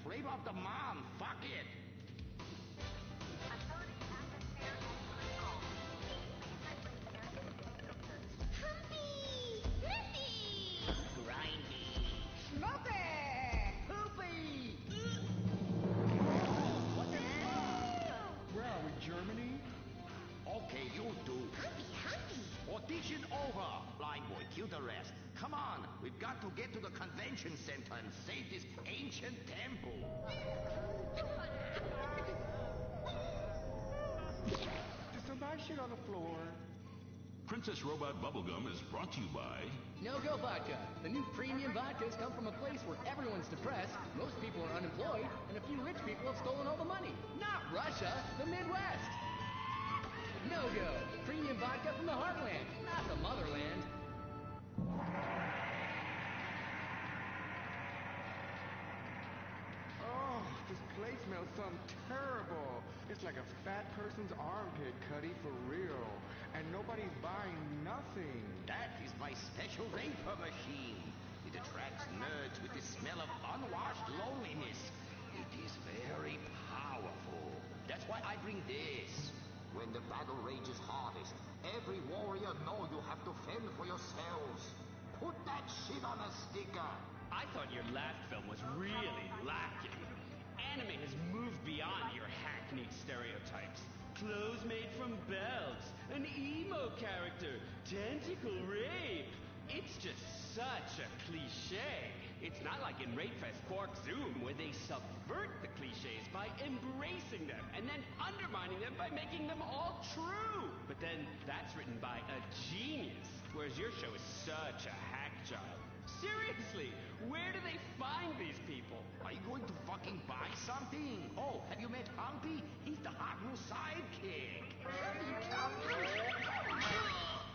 Flavor of the month. Fuck it. Humpy! Sniffy! Grindy. Smoky! Poopy! What the fuck? Where are we, Germany? Okay, you do. Humpy! Audition over. Blind boy, cue the rest. Come on, we've got to get to the convention center and save this ancient temple. There's some bad shit on the floor. Princess Robot Bubblegum is brought to you by... No-Go Vodka. The new premium vodkas come from a place where everyone's depressed, most people are unemployed, and a few rich people have stolen all the money. Not Russia, the Midwest. No-Go. Premium vodka from the heartland, not the motherland. Oh, this place smells something terrible. It's like a fat person's armpit, Cuddy, for real. And nobody's buying nothing. That is my special vapor machine. It attracts nerds with the smell of unwashed loneliness. It is very powerful. That's why I bring this. When the battle rages hardest, every warrior know you have to fend for yourselves. Put that shit on a sticker. I thought your last film was really lacking. from Bells, an emo character, tentacle rape. It's just such a cliche. It's not like in Rape Fest Quark Zoom, where they subvert the cliches by embracing them and then undermining them by making them all true. But then that's written by a genius, whereas your show is such a hack job. Seriously, where do they find these people? Are you going to fucking buy something? Oh, have you met Humpy? He's the hot new sidekick.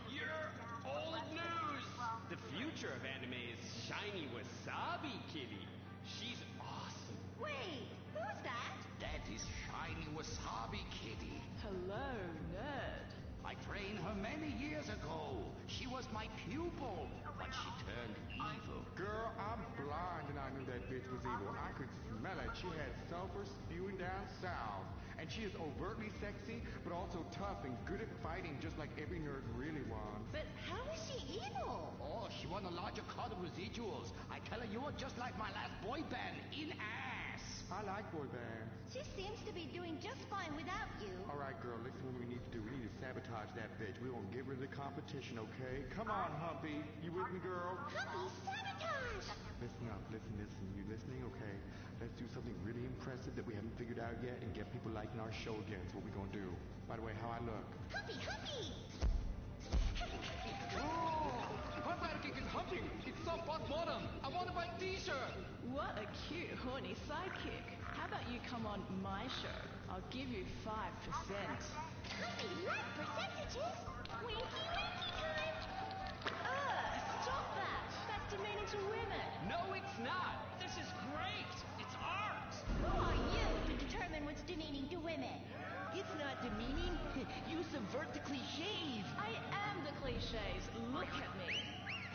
You're old news. The future of anime is Shiny Wasabi Kitty. She's awesome. Wait, who's that? That is Shiny Wasabi Kitty. Hello, nerd. I trained her many years ago. She was my pupil, but she turned evil. Girl, I'm blind and I knew that bitch was evil. I could smell it. She had sulfur spewing down south. And she is overtly sexy, but also tough and good at fighting, just like every nerd really wants. But how is she evil? Oh, she won a larger cut of residuals. I tell her you are just like my last boy band, in ass. I like boy bands. She seems to be doing just fine without you. All right, girl, listen what we need to do. We need to sabotage that bitch. We won't give her the competition, okay? Come on, Humpy. You with me, girl? Humpy, sabotage! Listen up, listen. You listening? Okay. Let's do something really impressive that we haven't figured out yet and get people liking our show again. That's what we're gonna do. By the way, how I look? Humpy, Humpy! My sidekick is hunting. It's so butt bottom. I want to buy a t-shirt. What a cute, horny sidekick. How about you come on my show? I'll give you 5%. Humpy, like percentages? Winky, winky time! Stop that! That's demeaning to women. No, it's not. This is great. It's art. Who are you to determine what's demeaning to women? It's not demeaning. You subvert the cliches. I am the cliches. Look at me.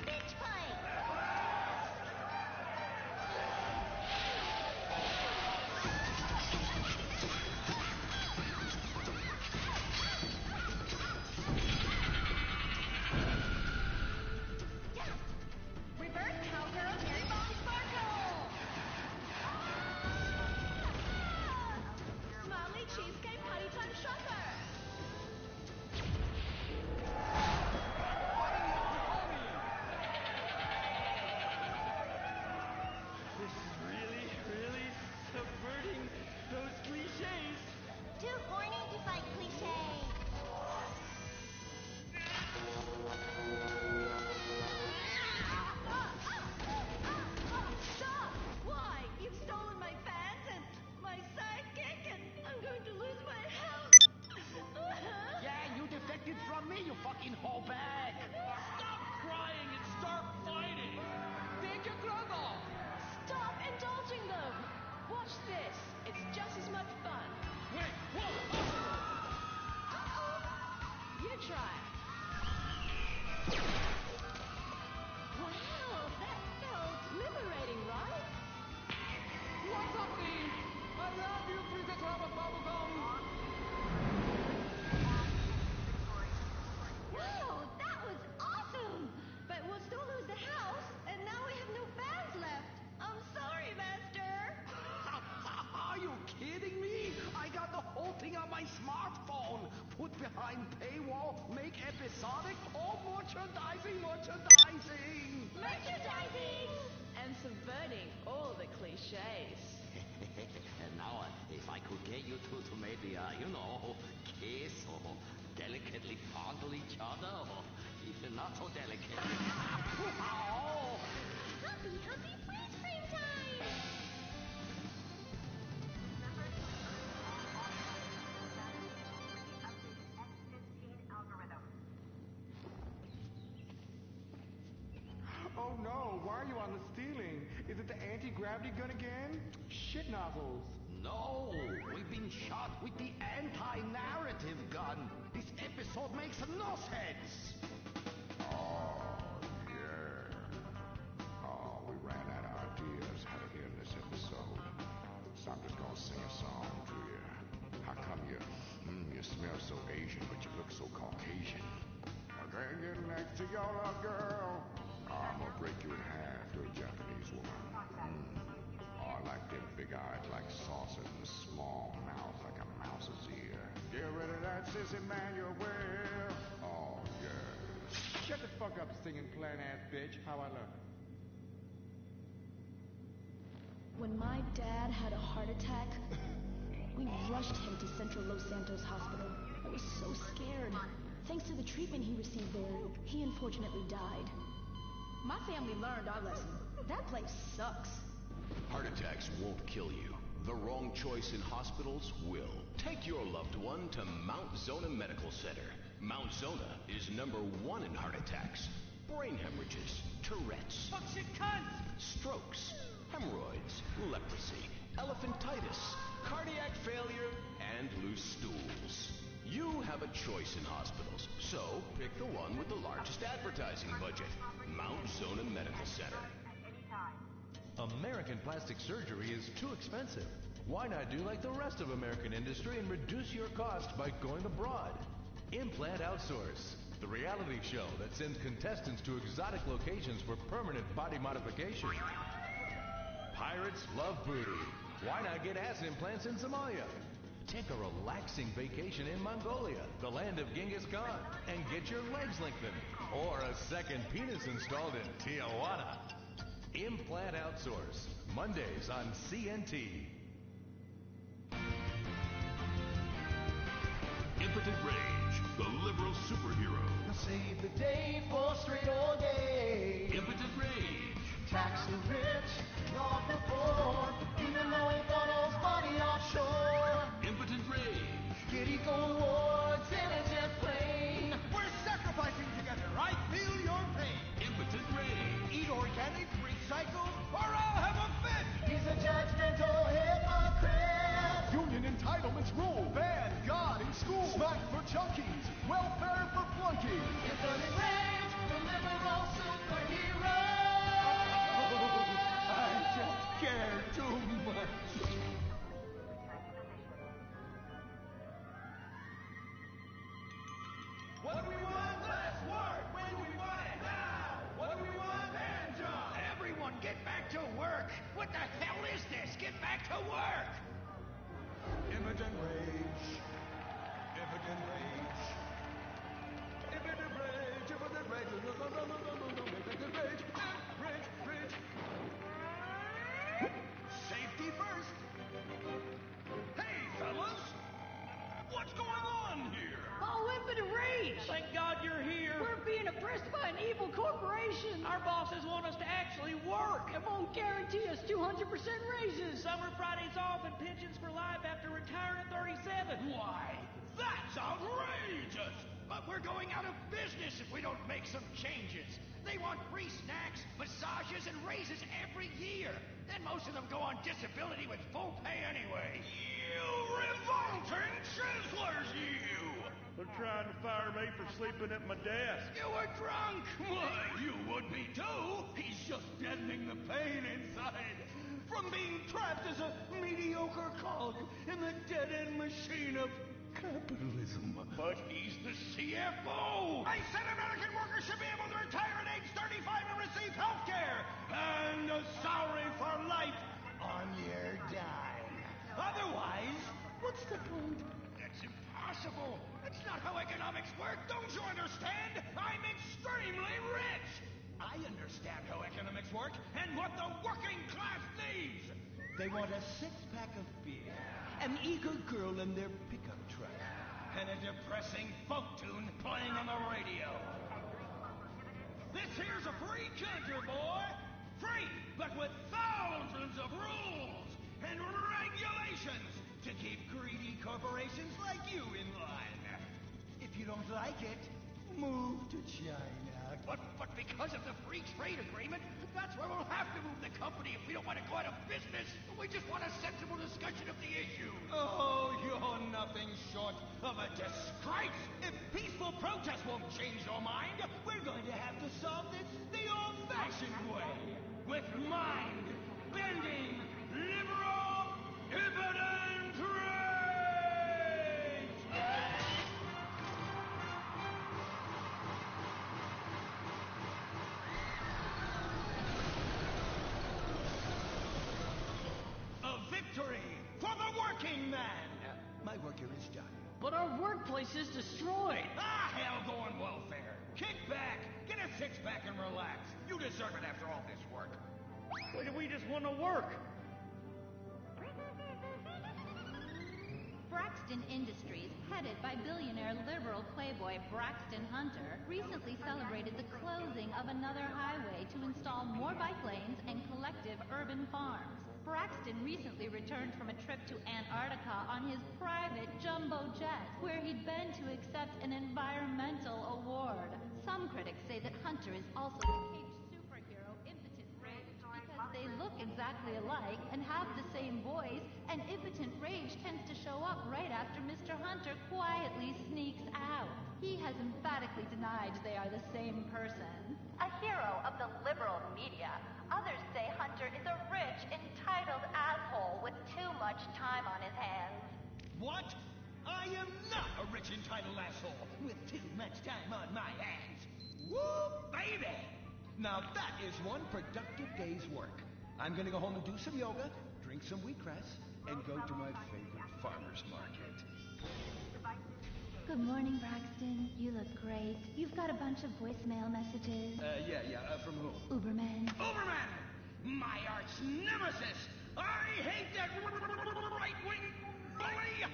Bitch fight! Reverse cowgirl, Mary Bomb Sparkle! Smiley cheesecake party time shopper. This is really, really subverting those cliches. Too horny to fight cliches. Stop! Why? You've stolen my fans and my sidekick, and I'm going to lose my house. Yeah, you defected from me, you fucking hoe bag. Stop crying and start fighting. Take your clothes off. Stop indulging them. Watch this. It's just as much fun. Wait, whoa! You try. Wow, that felt liberating, right? What's up, Dean? I love you, Princess Rubber Bubblegum. Wow, that was awesome! But we'll still lose the house, and now we have no fans left. I'm sorry, Master. Are you kidding me? I got the whole thing on my smartphone. Put behind paywall, make episodic, all merchandising. Merchandising! And subverting all the cliches. And now, if I could get you two to maybe, kiss or delicately fondle each other, or if you're not so delicate. Oh! Humpy, Humpy, freeze frame time! Oh no, why are you on the stealing? Is it the anti-gravity gun again? Shit nozzles. No, we've been shot with the anti-narrative gun. This episode makes no sense. Oh, yeah. Oh, we ran out of ideas how to end this episode. So I'm just gonna sing a song to you. How come you smell so Asian, but you look so Caucasian? I can't get next to your love, girl. Oh, I'm gonna break you in half to a Japanese woman. Oh, I like them big guard like saucers and a small mouth like a mouse's ear. Get rid of that sissy Manuel. Oh, yes. Shut the fuck up, singing plant ass bitch. How I love it. When my dad had a heart attack, we rushed him to Central Los Santos Hospital. I was so scared. Thanks to the treatment he received there, he unfortunately died. My family learned our lesson. That place sucks. Heart attacks won't kill you. The wrong choice in hospitals will. Take your loved one to Mount Zona Medical Center. Mount Zona is #1 in heart attacks, brain hemorrhages, Tourette's, Fucking cunt! strokes, hemorrhoids, leprosy, elephantitis, cardiac failure, and loose stools. You have a choice in hospitals, so pick the one with the largest advertising budget. Mount Zona Medical Center. American plastic surgery is too expensive. Why not do like the rest of American industry and reduce your cost by going abroad? Implant Outsource, the reality show that sends contestants to exotic locations for permanent body modification. Pirates love booty. Why not get ass implants in Somalia? Take a relaxing vacation in Mongolia, the land of Genghis Khan, and get your legs lengthened. Or a second penis installed in Tijuana. Implant Outsource, Mondays on CNT. Impotent Rage, the liberal superhero. Save the day for straight or gay. Impotent Rage. Tax the rich, not the poor, even though he follows money offshore. Impotent Rage. Get equal awards in a jet plane. We're sacrificing together. I feel your pain. Impotent Rage. Eat organic, recycle, or I'll have a fit. He's a judgmental hypocrite. Union entitlements rule. Ban God in school. Smack for junkies. Welfare for flunkies. Impotent Rage, the liberal superhero. I just care too much. What do we want? Less work. When do we want it? Now. What do we want? Hand job. Everyone get back to work! What the hell is this? Get back to work! Impotent Rage. Impotent Rage. Impotent Rage. Impotent Rage. Impotent Rage. Rage. Rage. Safety first. Hey, fellas! What's going on here? Oh, Impotent Rage! Thank God you're here. We're being oppressed by an evil corporation. Our bosses want us to actually work. It won't guarantee us 200% raises. Summer Fridays off and pensions for life after retiring at 37. Why? That's outrageous! But we're going out of business if we don't make some changes. They want free snacks, massages, and raises every year. And most of them go on disability with full pay anyway. You revolting chiselers, you! They're trying to fire me for sleeping at my desk. You were drunk! Why, you would be too! He's just deadening the pain inside from being trapped as a mediocre cog in the dead-end machine of capitalism. But he's the CFO! I said American workers should be able to retire at age 35 and receive health care! And a salary for life on your dime. Otherwise, what's the point? That's impossible! That's not how economics work, don't you understand? I'm extremely rich! I understand how economics work and what the working class needs! They want a six-pack of beer, an eager girl in their pickup truck, and a depressing folk tune playing on the radio. This here's a free country, boy! Free, but with thousands of rules and regulations to keep greedy corporations like you in line. If you don't like it, move to China. But because of the free trade agreement, that's where we'll have to move the company if we don't want to go out of business. We just want a sensible discussion of the issue. Oh, you're nothing short of a disgrace. If peaceful protest won't change your mind, we're going to have to solve this the old-fashioned way. With mind-bending, liberal, impotent rage! A but our workplace is destroyed. Ah, hell go on welfare. Kick back, get a six-pack and relax. You deserve it after all this work. Why do we just want to work? Braxton Industries, headed by billionaire liberal playboy Braxton Hunter, recently celebrated the closing of another highway to install more bike lanes and collective urban farms. Braxton recently returned from a trip to Antarctica on his private jumbo jet, where he'd been to accept an environmental award. Some critics say that Hunter is also the caped superhero Impotent Rage because they look exactly alike and have the same voice, and Impotent Rage tends to show up right after Mr. Hunter quietly sneaks out. He has emphatically denied they are the same person. A hero of the liberal media, others say Hunter is a rich, entitled asshole with too much time on his hands. What? I am not a rich, entitled asshole with too much time on my hands. Woo, baby! Now that is one productive day's work. I'm gonna go home and do some yoga, drink some wheatgrass, and go to my favorite farmer's market. Good morning, Braxton. You look great. You've got a bunch of voicemail messages. From whom? Uberman. Uberman! My arch nemesis! I hate that right-wing bully!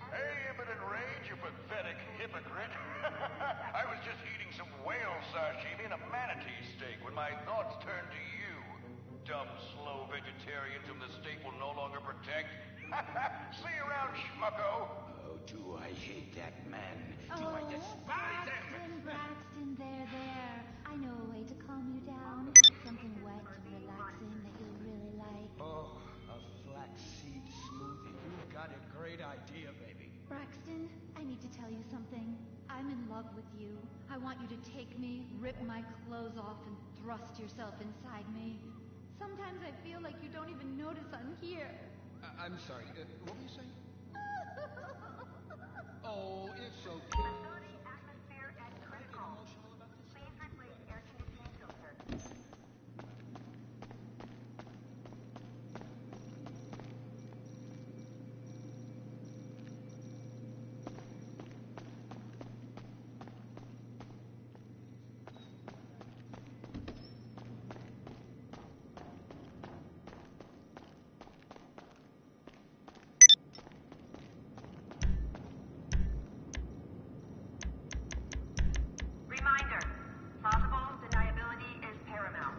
Hey, Impotent Rage, you pathetic hypocrite. I was just eating some whale sashimi and a manatee steak when my thoughts turned to you. Dumb, slow vegetarians whom the state will no longer protect. See you around, schmucko. Oh, do I hate that man. Do I despise him. Braxton, there. I know a way to calm you down. Something wet and relaxing that you'll really like. Oh, a flaxseed smoothie. You've got a great idea, baby. Braxton, I need to tell you something. I'm in love with you. I want you to take me, rip my clothes off, and thrust yourself inside me. Sometimes I feel like you don't even notice I'm here. I'm sorry. What were you saying? Oh, it's okay. Reminder, plausible deniability is paramount.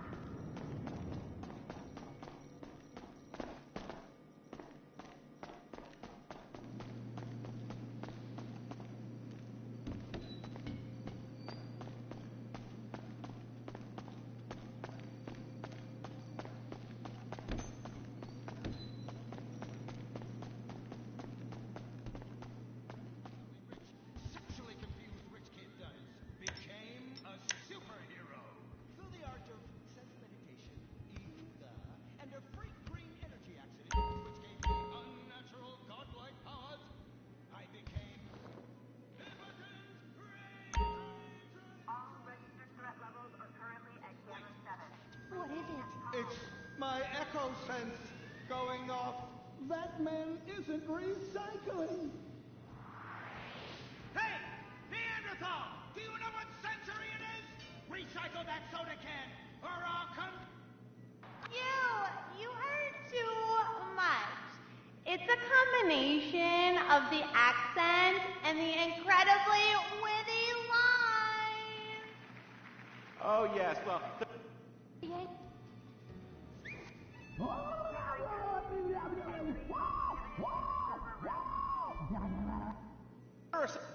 Sexually confused rich kid does. Became a superhero. Through the art of self-meditation, yoga, and a freak green energy accident, which gave me unnatural godlike powers, I became Impotent Rage! All registered threat levels are currently at Gamma 7. What is it? It's my echo sense going off. That man isn't recycling. Hey! Neanderthal! Do you know what sensory it is? Recycle that soda can, or I'll come... You heard too much. It's a combination of the accent and the incredibly witty lines. Oh, yes, well...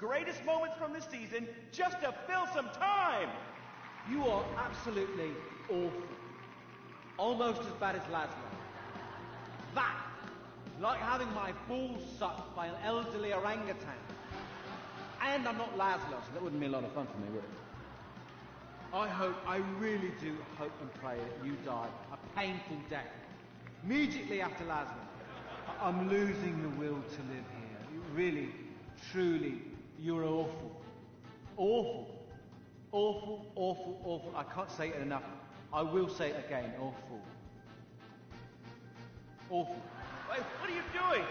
Greatest moments from this season, just to fill some time. You are absolutely awful. Almost as bad as Laszlo. That, like having my balls sucked by an elderly orangutan. And I'm not Laszlo, so that wouldn't be a lot of fun for me, would it? I really do hope and pray that you die a painful death. Immediately after Laszlo. I'm losing the will to live here. You really, truly, you're awful. Awful. Awful, awful, awful. I can't say it enough. I will say it again. Awful. Awful. Wait, what are you doing?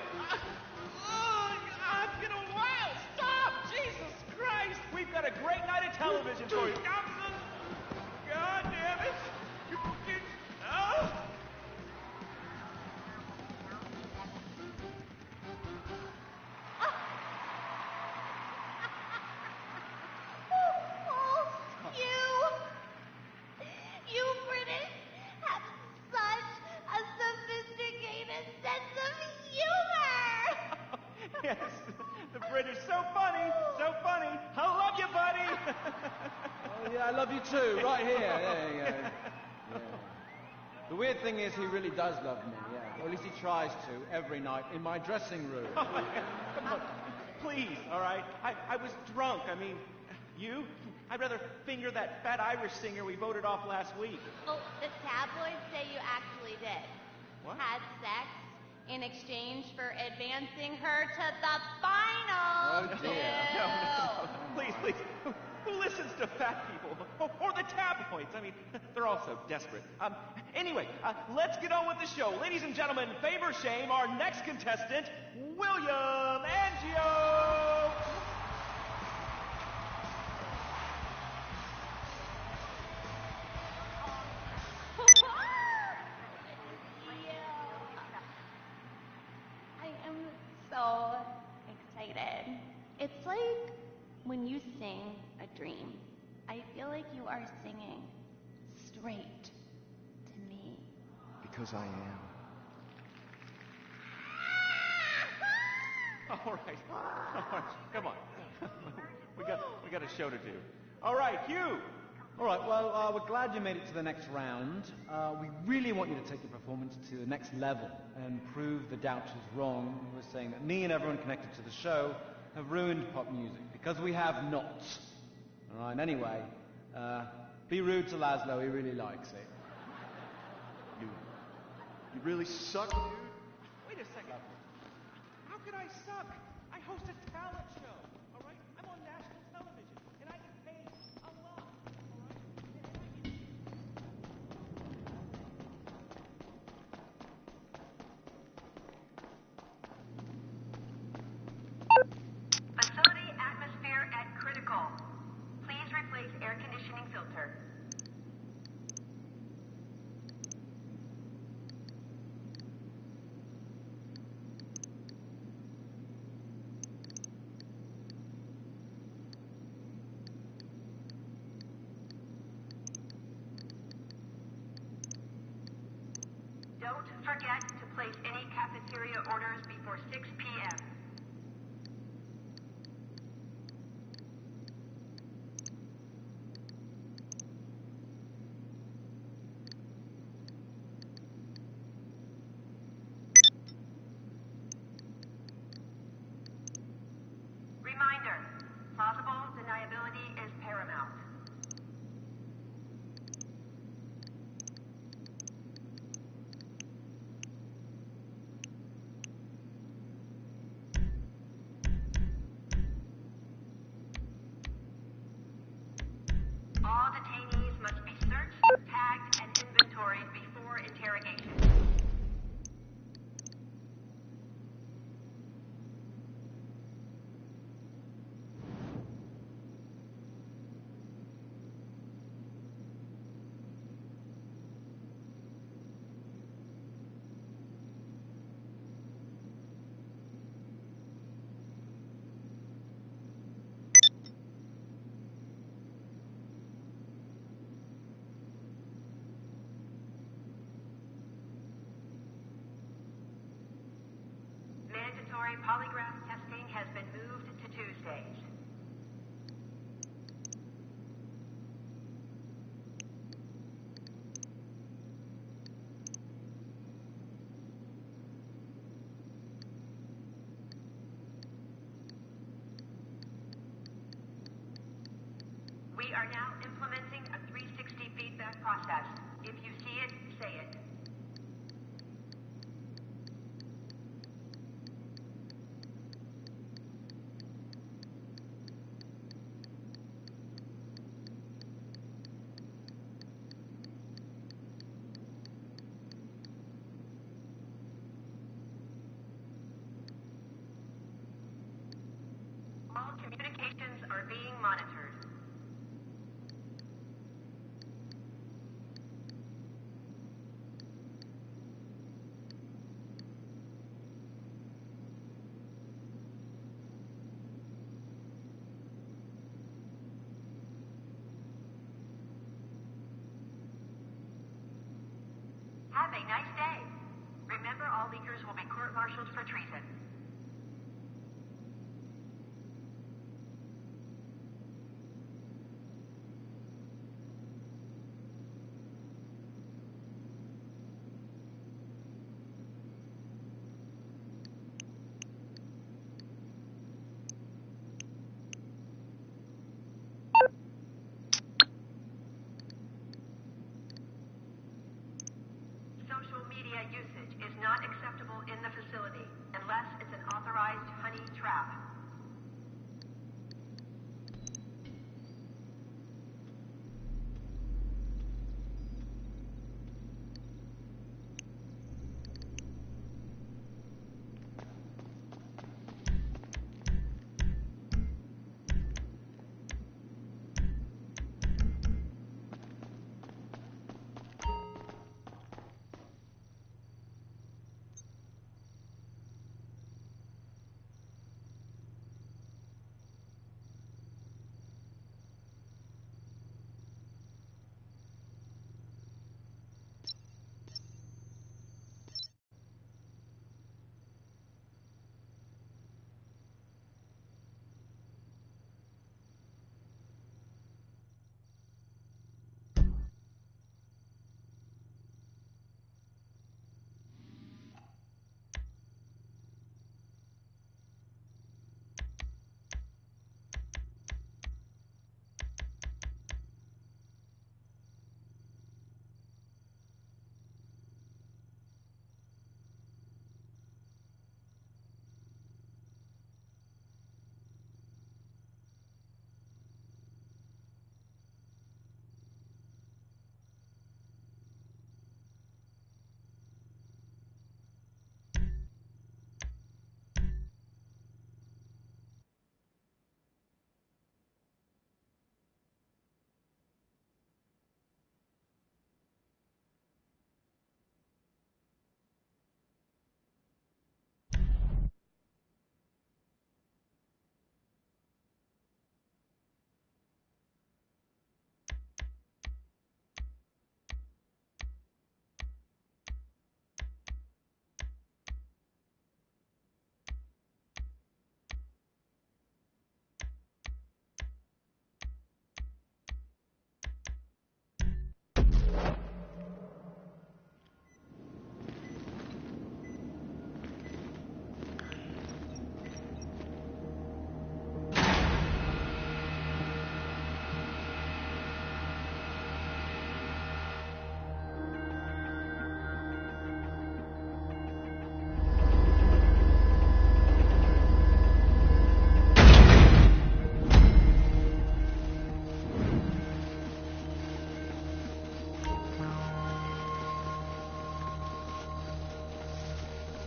I'm gonna wow! Stop! Jesus Christ! We've got a great night of television for you. God damn it! Oh! You British have such a sophisticated sense of humor! Yes, the British, so funny, so funny. I love you, buddy. Oh, yeah, I love you too, right here. There you go. Yeah. The weird thing is he really does love me, yeah. Or at least he tries to, every night, in my dressing room. Come on, please, all right? I was drunk. I mean, you? I'd rather finger that fat Irish singer we voted off last week. Well, the tabloids say you actually did. What? Had sex in exchange for advancing her to the final. Oh, dear. No. Please. Who listens to fat people? Or the tabloids? I mean, they're all so desperate. Anyway, let's get on with the show. Ladies and gentlemen, favor shame, our next contestant, William Angio. I am so excited. It's like when you sing a dream. I feel like you are singing straight to me. Because I am. All right. Come on. we got a show to do. All right, Hugh. All right, well, we're glad you made it to the next round. We really want you to take your performance to the next level and prove the doubters wrong. We're saying that me and everyone connected to the show have ruined pop music, because we have not. All right, anyway, be rude to Laszlo, he really likes it. You really suck, dude. Wait a second. How could I suck? I host a talent show, all right? I'm on national television, and I get paid a lot, Facility atmosphere at critical. Please replace air conditioning filter. Don't forget to place any cafeteria orders before 6 p.m. Reminder, plausible deniability is paramount. All detainees must be searched, tagged, and inventoried before interrogation. Mandatory polygraph testing has been moved to Tuesdays. We are now implementing a 360 feedback process. If you see it, say it. being monitored. Have a nice day. Remember, all leakers will be court-martialed for treason. Social media usage is not acceptable in the facility unless it's an authorized honey trap.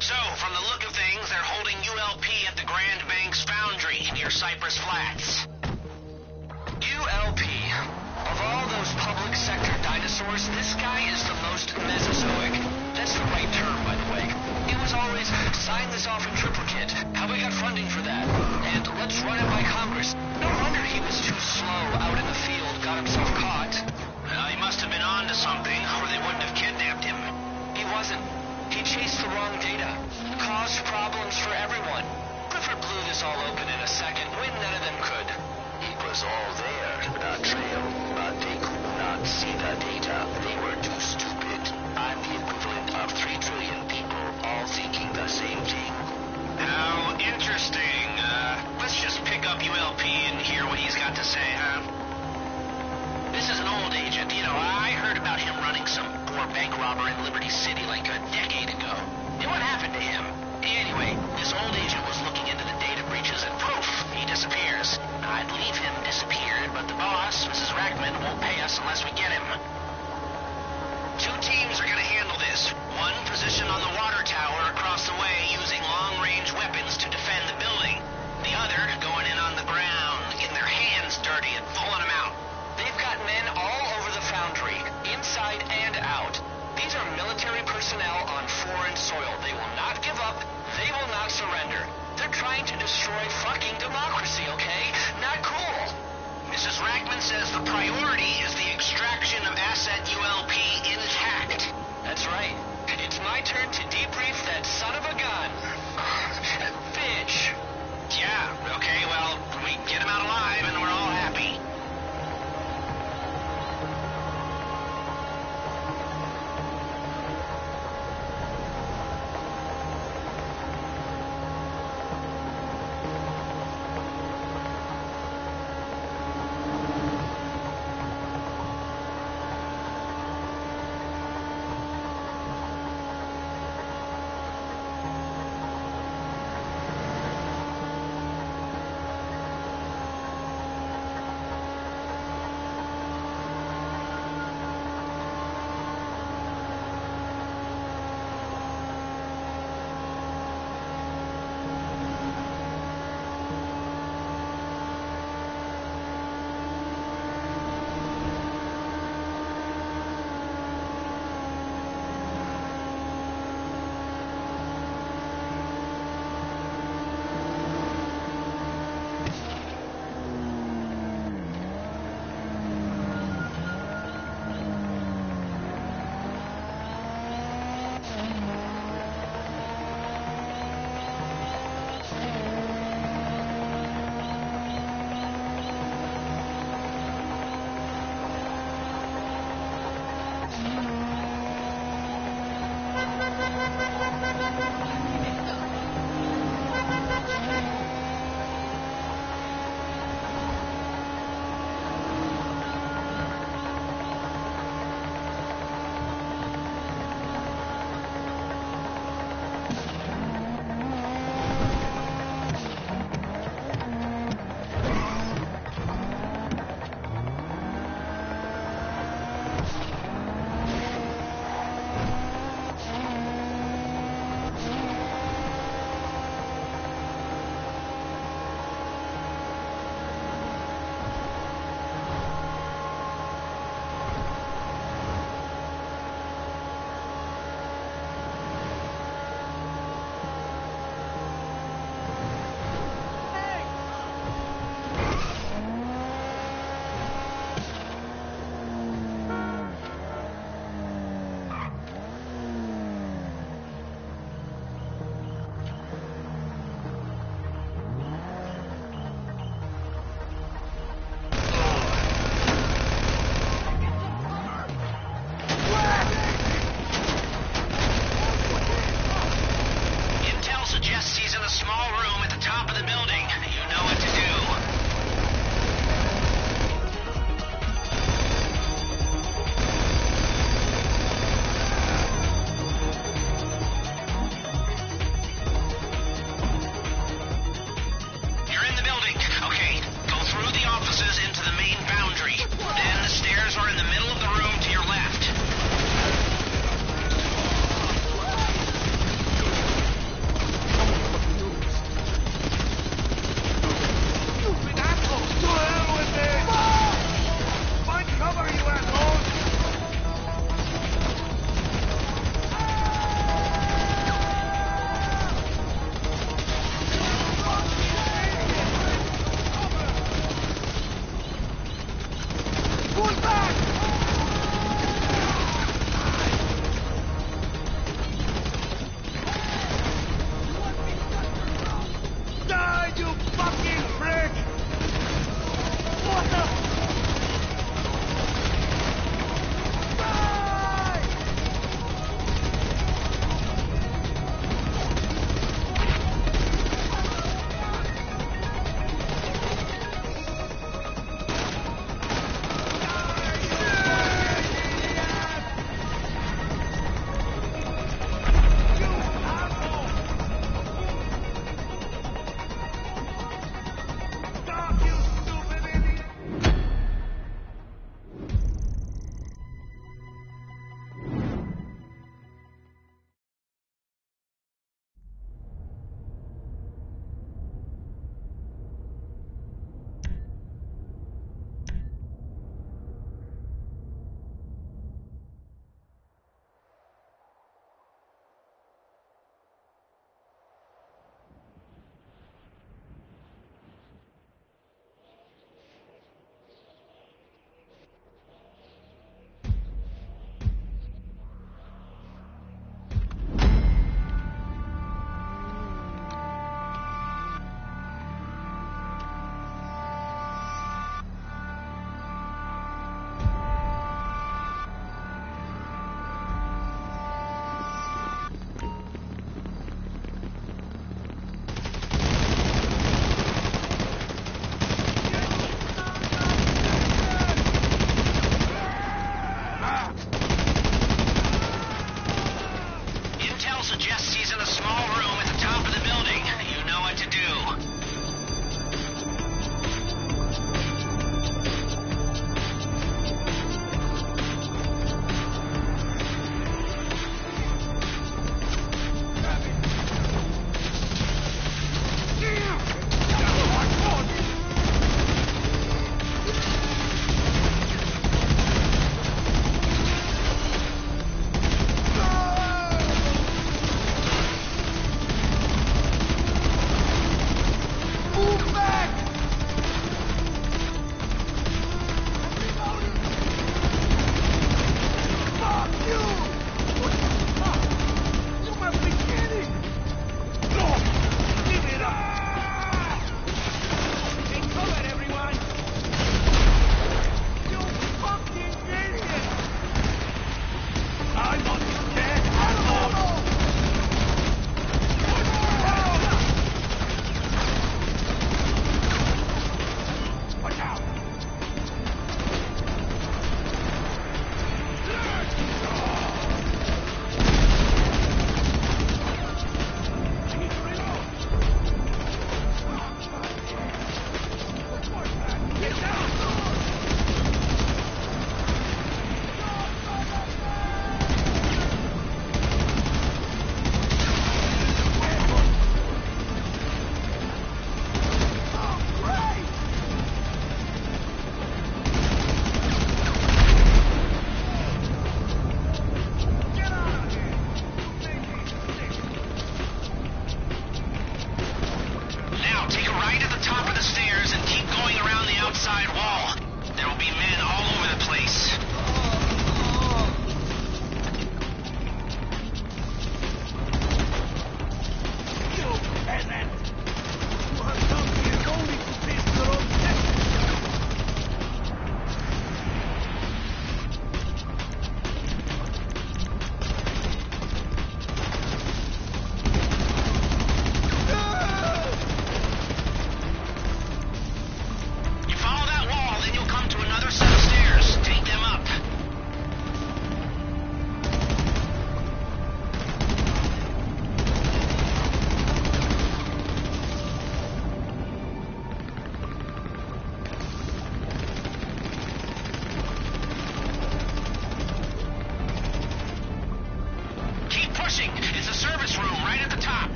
So, from the look of things, they're holding ULP at the Grand Banks Foundry near Cypress Flats. ULP? Of all those public sector dinosaurs, this guy is the most Mesozoic. That's the right term, by the way. It was always, sign this off in triplicate. How we got funding for that? And let's run it by Congress. No wonder he was too slow out in the field, got himself caught. Well, he must have been on to something, or they wouldn't have kidnapped him. He wasn't. He chased the wrong data. Caused problems for everyone. Clifford blew this all open in a second when none of them could. It was all there, the trail, but they could not see the data. They were too stupid. I'm the equivalent of 3 trillion people all thinking the same thing. How interesting. Let's just pick up ULP and hear what he's got to say, huh? This is an old agent. You know, I heard about him running some poor bank robber in Liberty City like a decade ago. And what happened to him? Anyway, this old agent was looking into the data breaches and poof, he disappears. I'd leave him disappeared, but the boss, Mrs. Rackman, won't pay us unless we get him. 2 trying to destroy fucking democracy, okay? Not cool. Mrs. Rackman says the priority is the extraction of asset ULP intact. That's right. It's my turn to debrief that son of a gun. Bitch. Yeah, okay, well, we get him out alive and we're all happy.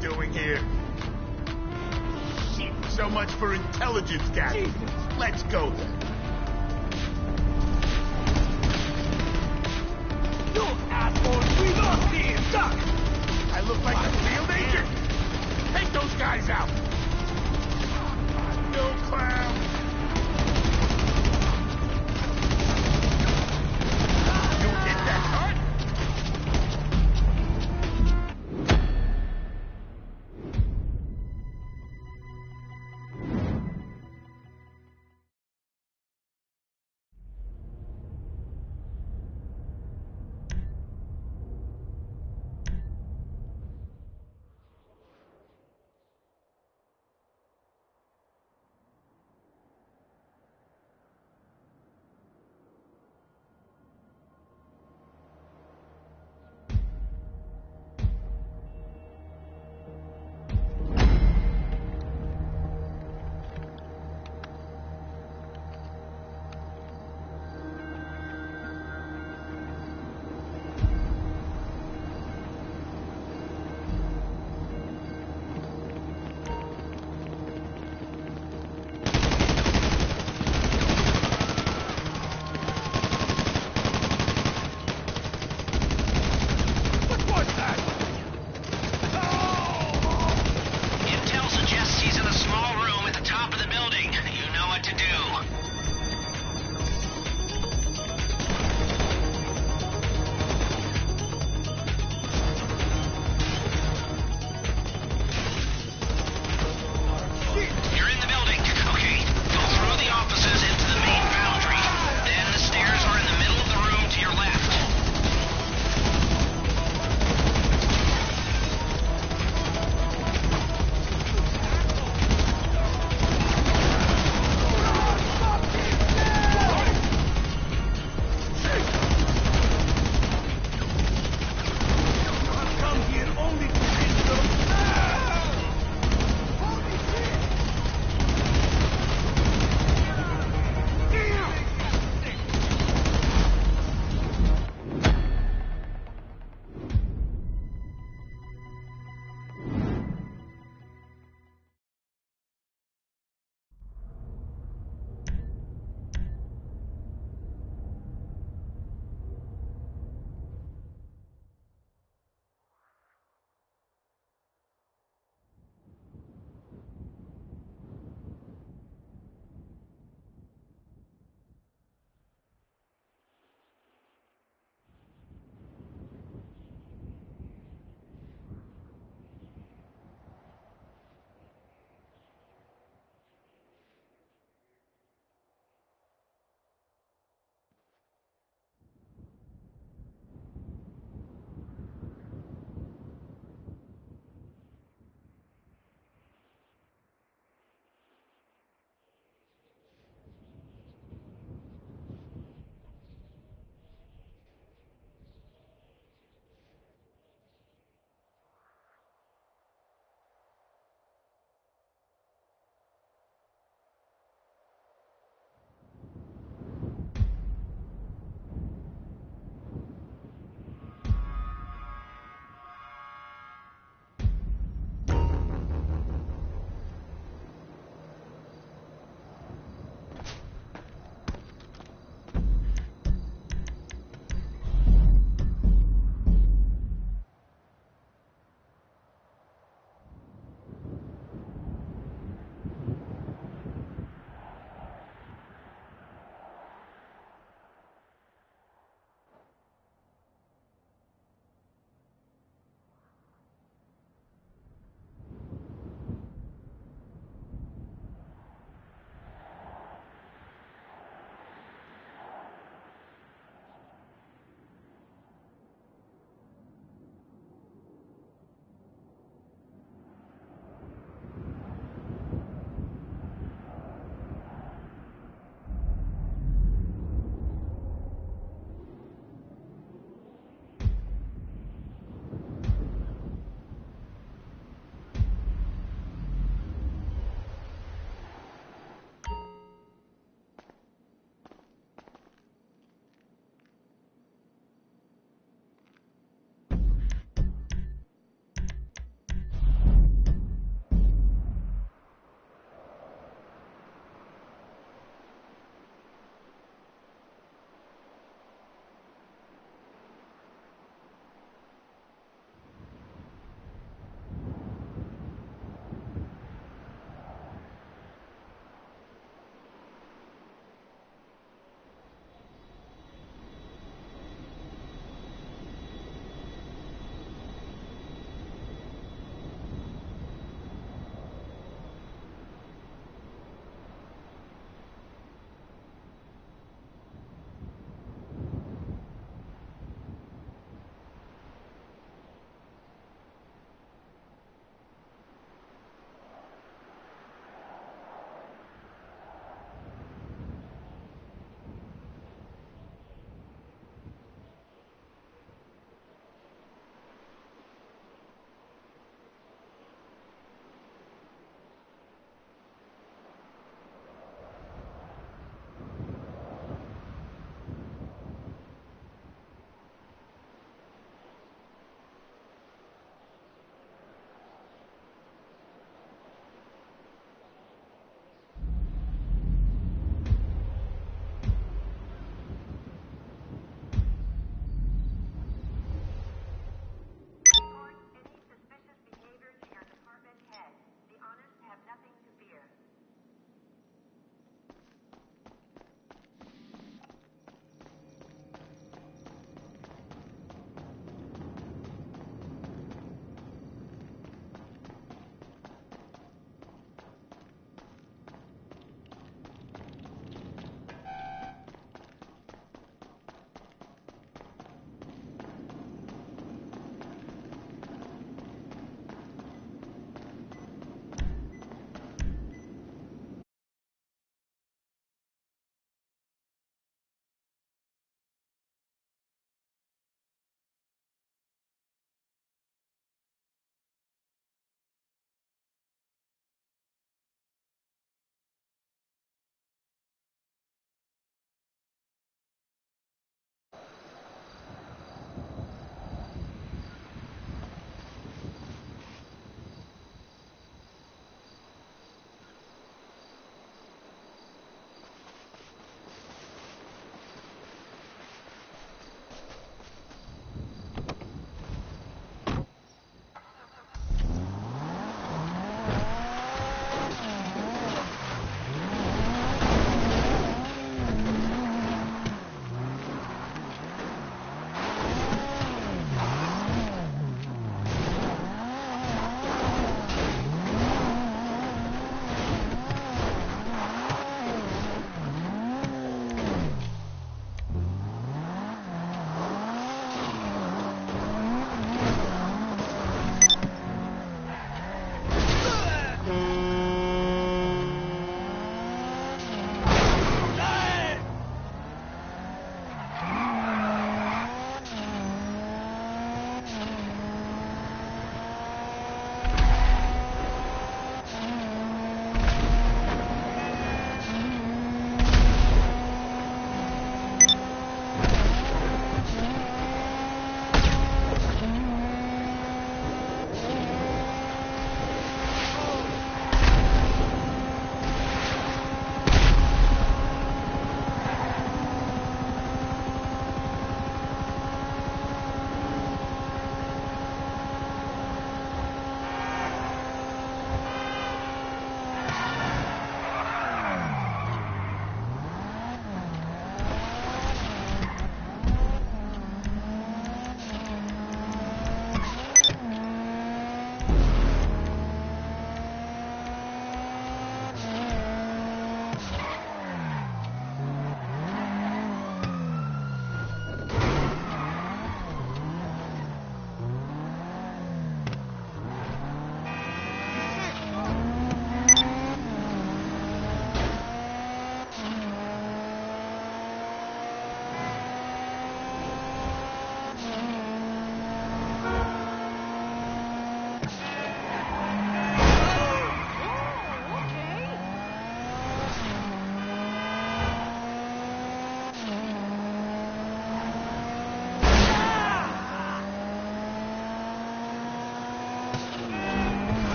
doing here? Shit, so much for intelligence gap. Let's go then. You assholes, we lost here! Duck! I look like a field agent? Take those guys out! No clown! You hit that cart?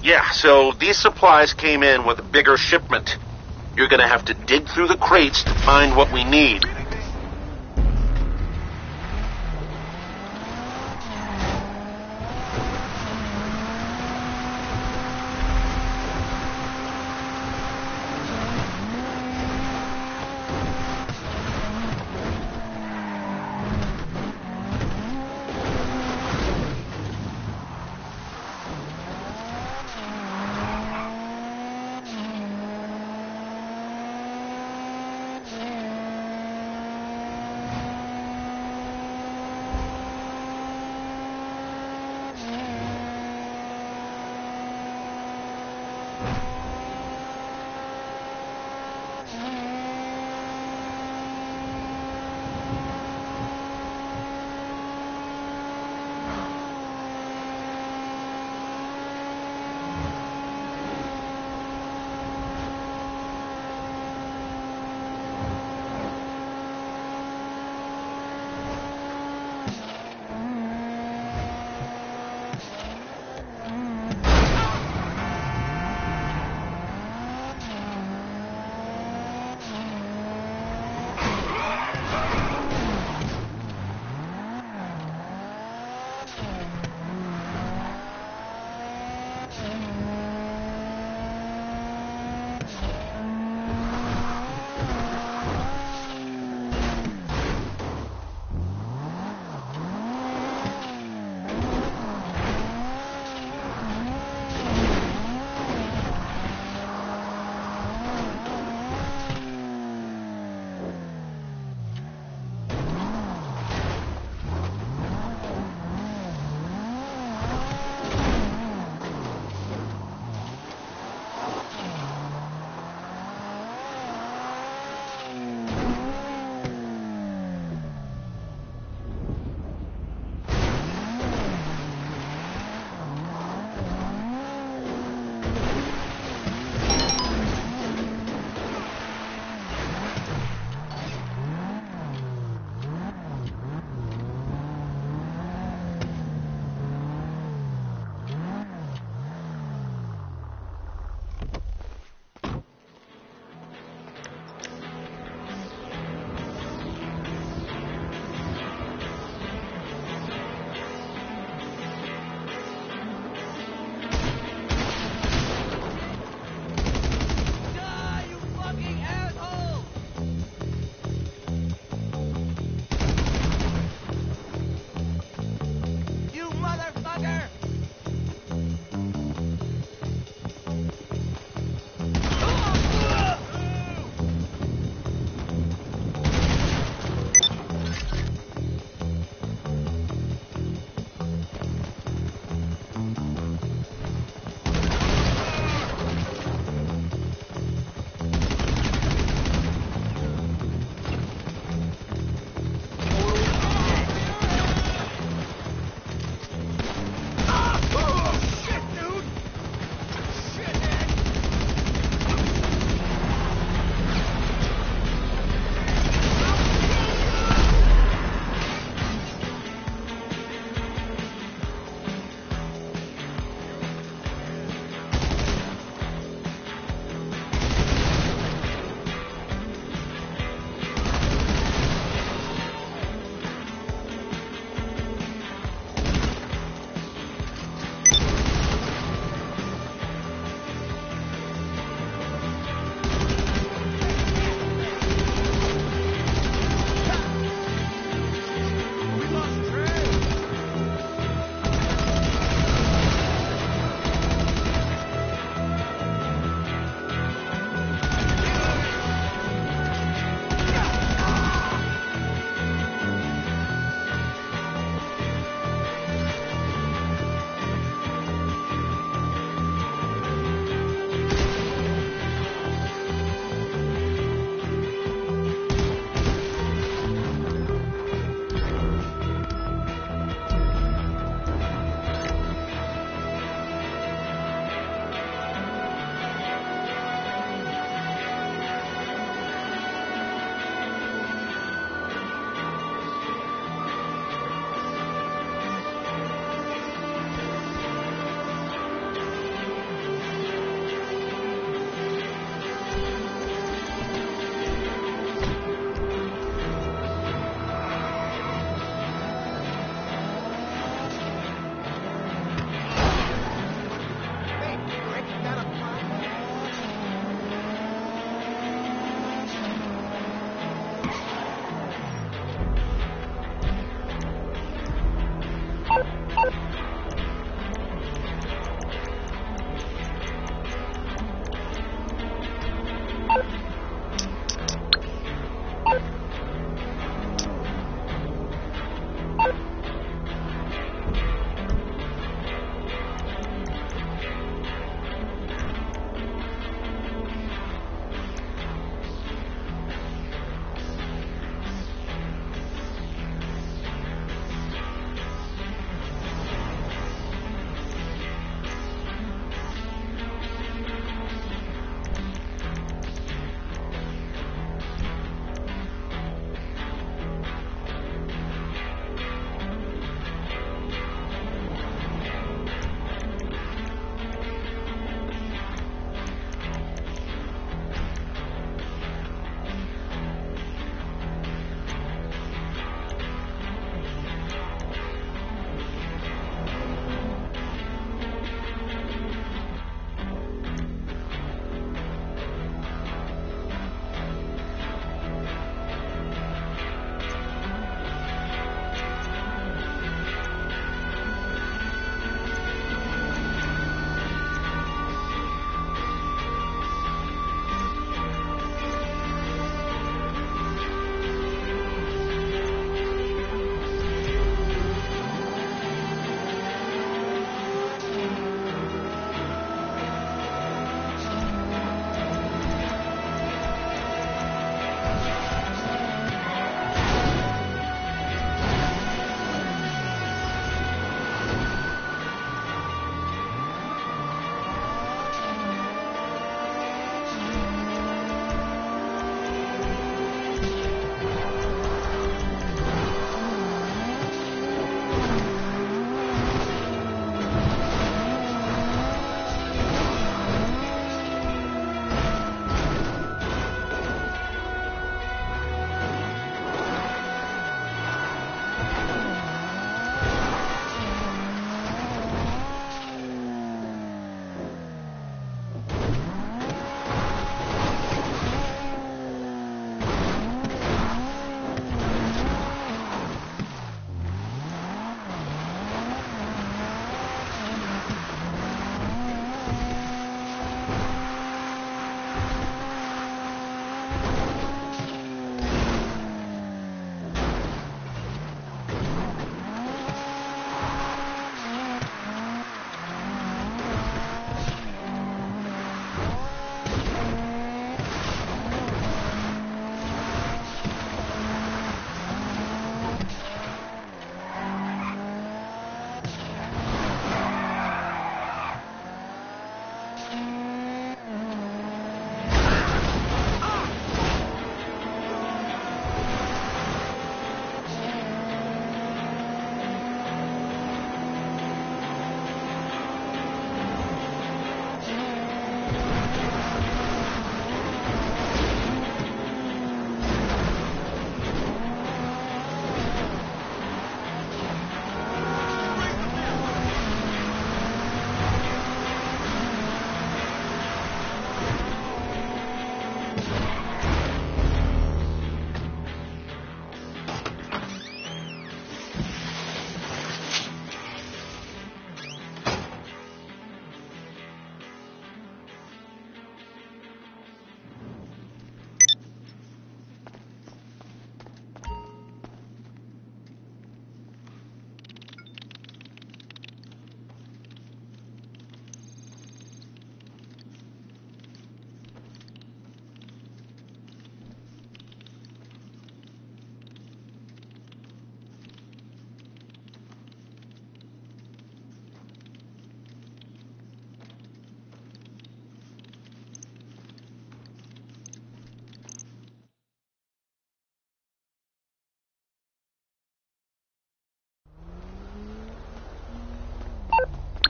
Yeah, so these supplies came in with a bigger shipment. You're gonna have to dig through the crates to find what we need.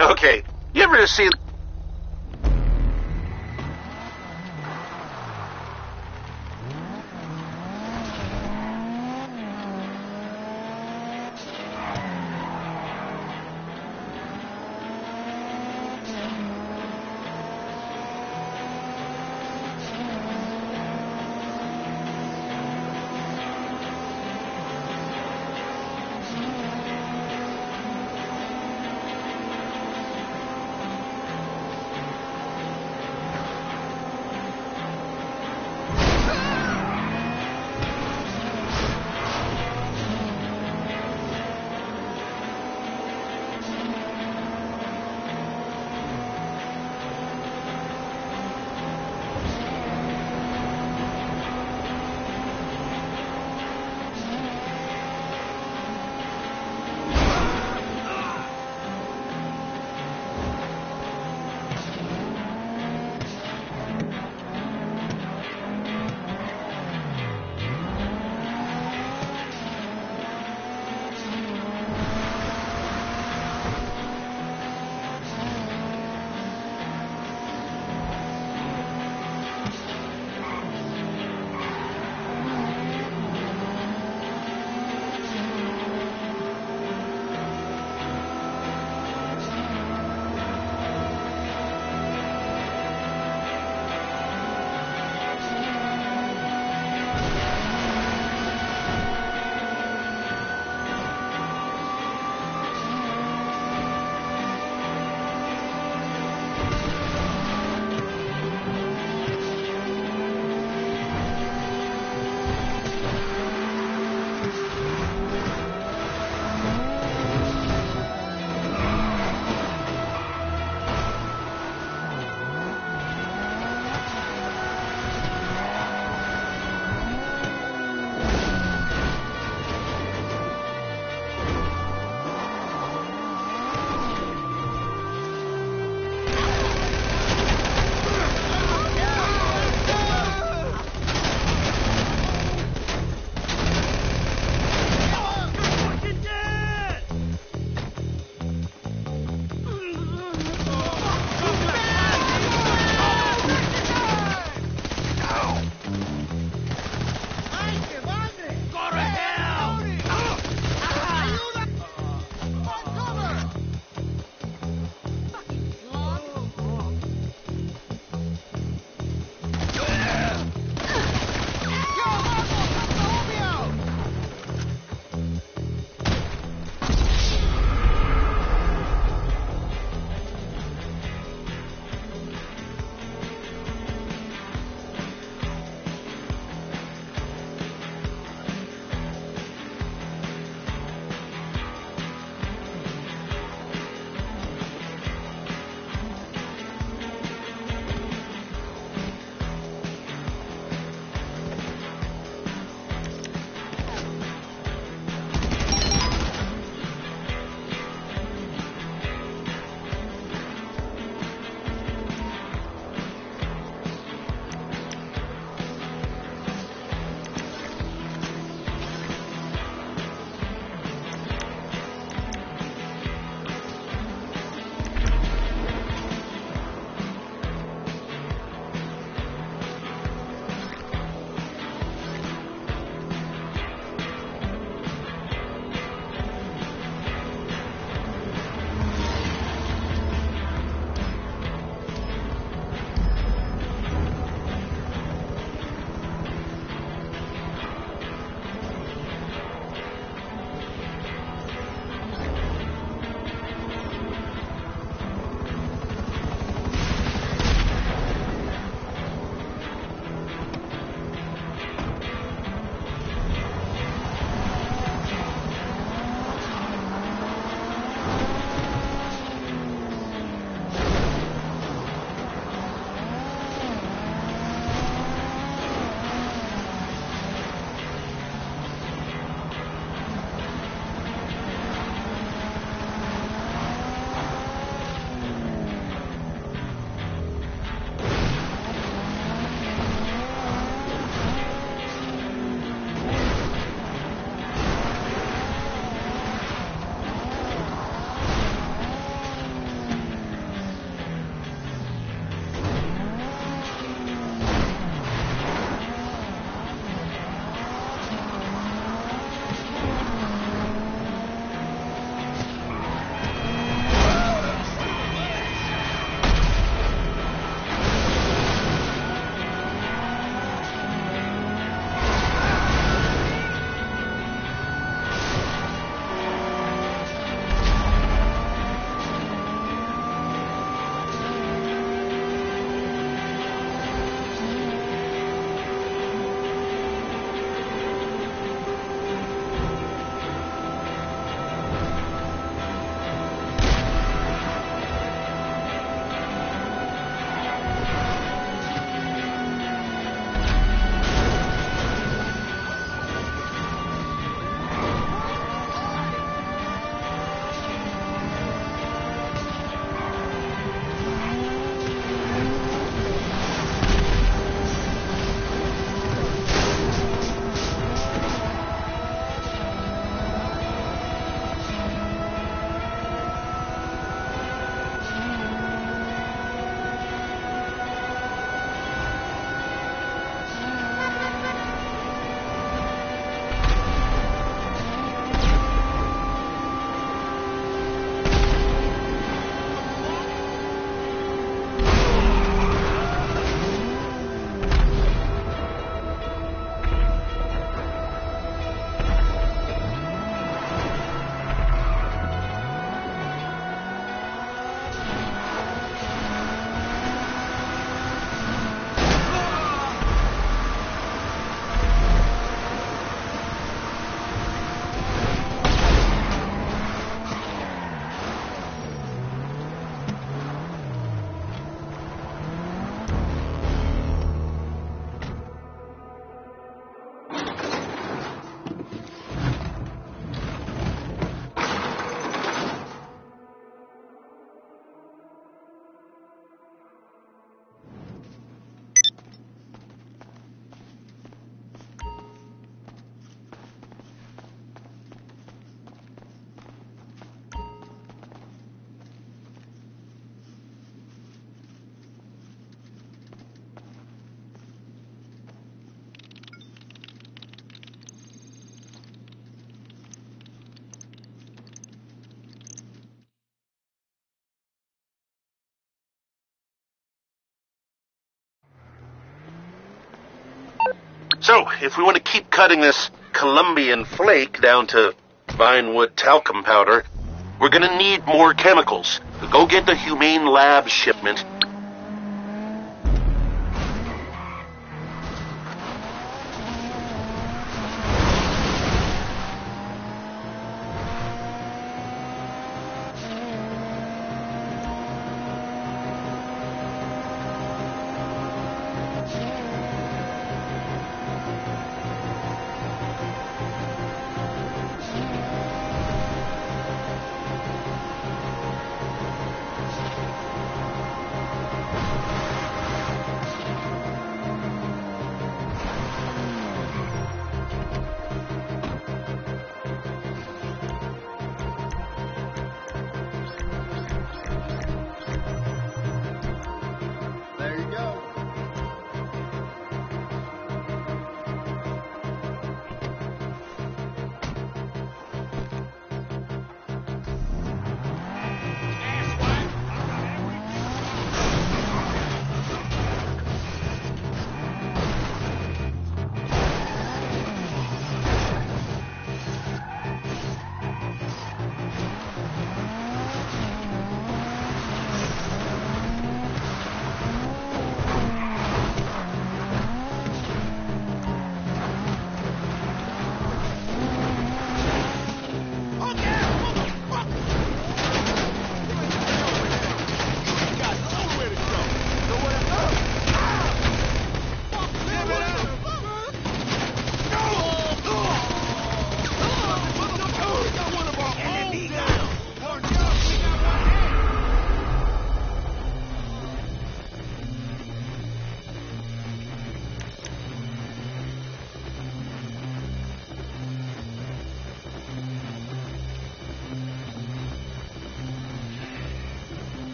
Okay, you ever see... So, if we want to keep cutting this Colombian flake down to Vinewood talcum powder, we're gonna need more chemicals. Go get the Humane Labs shipment.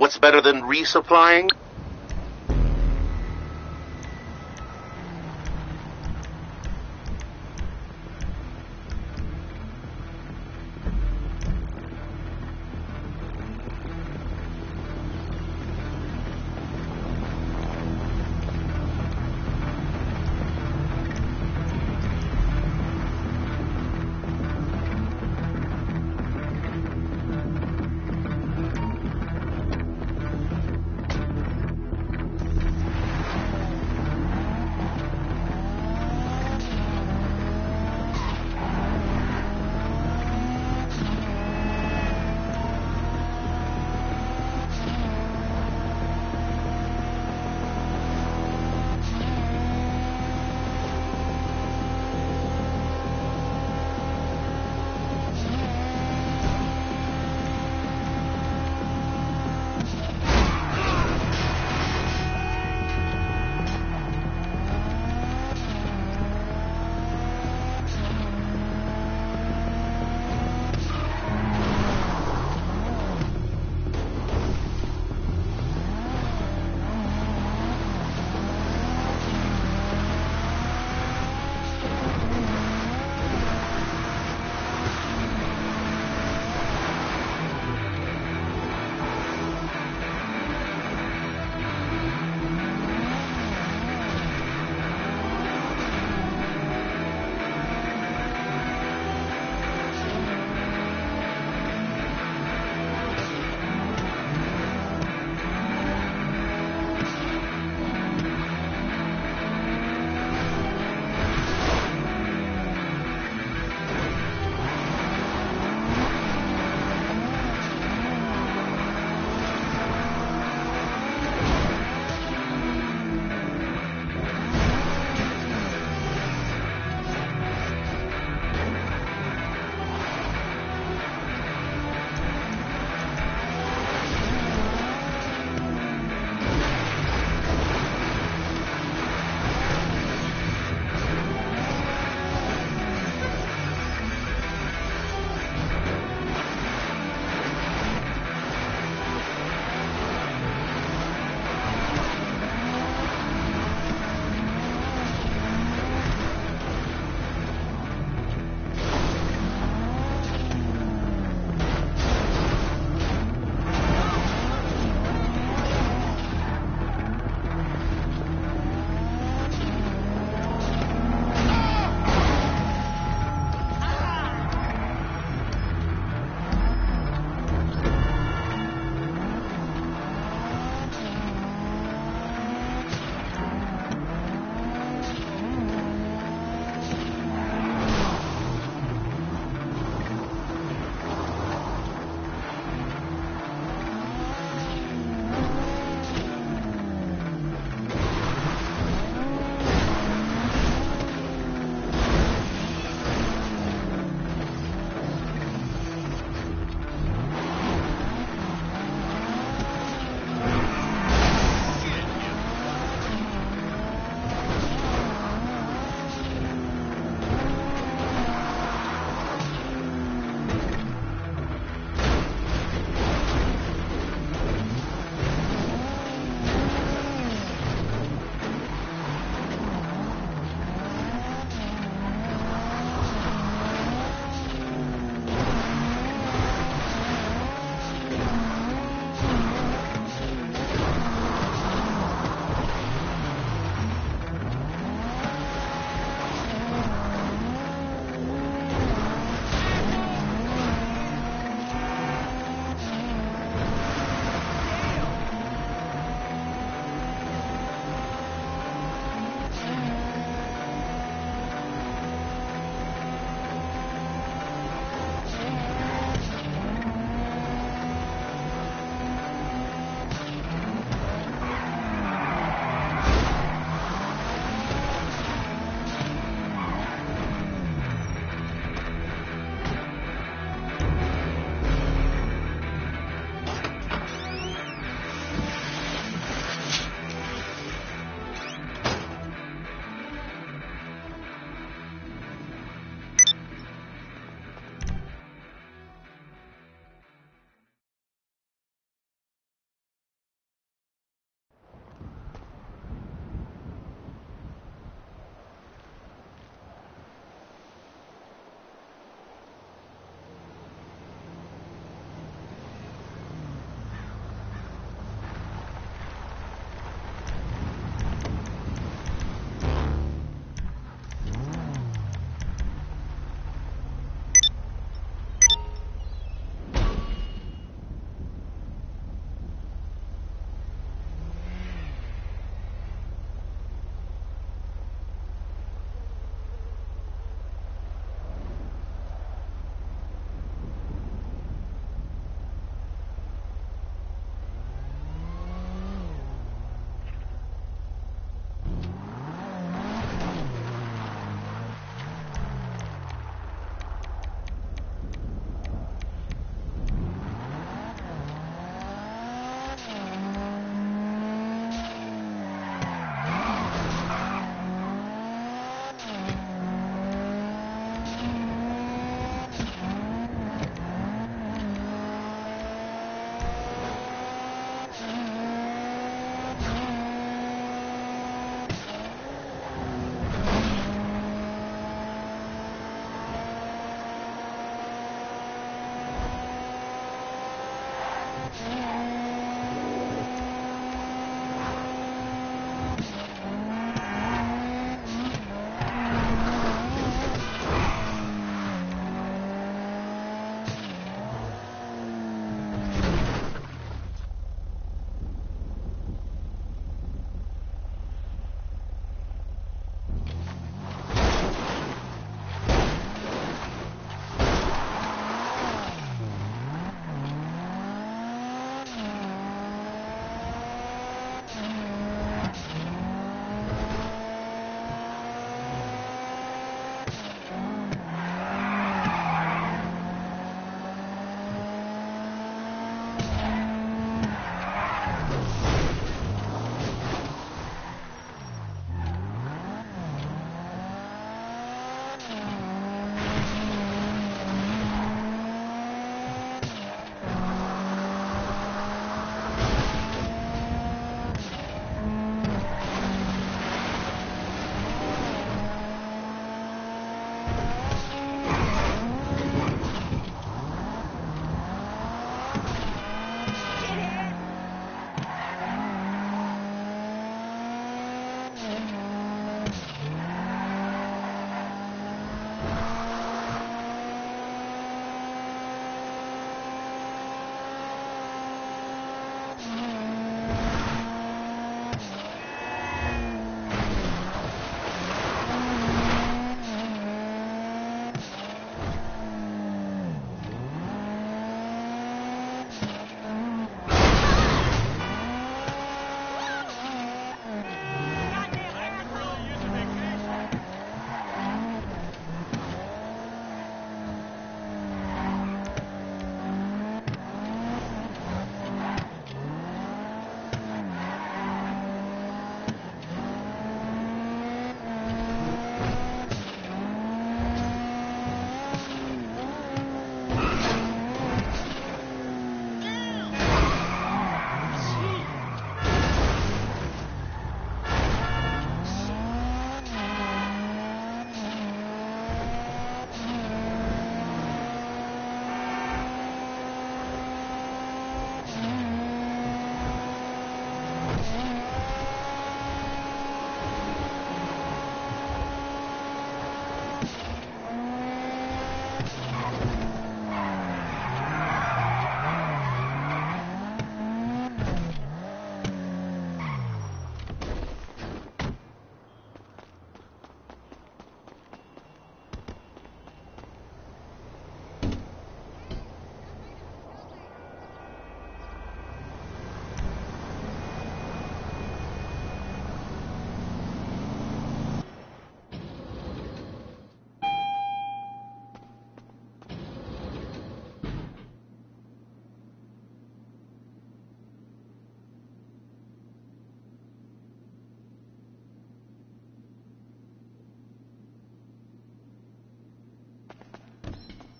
What's better than resupplying?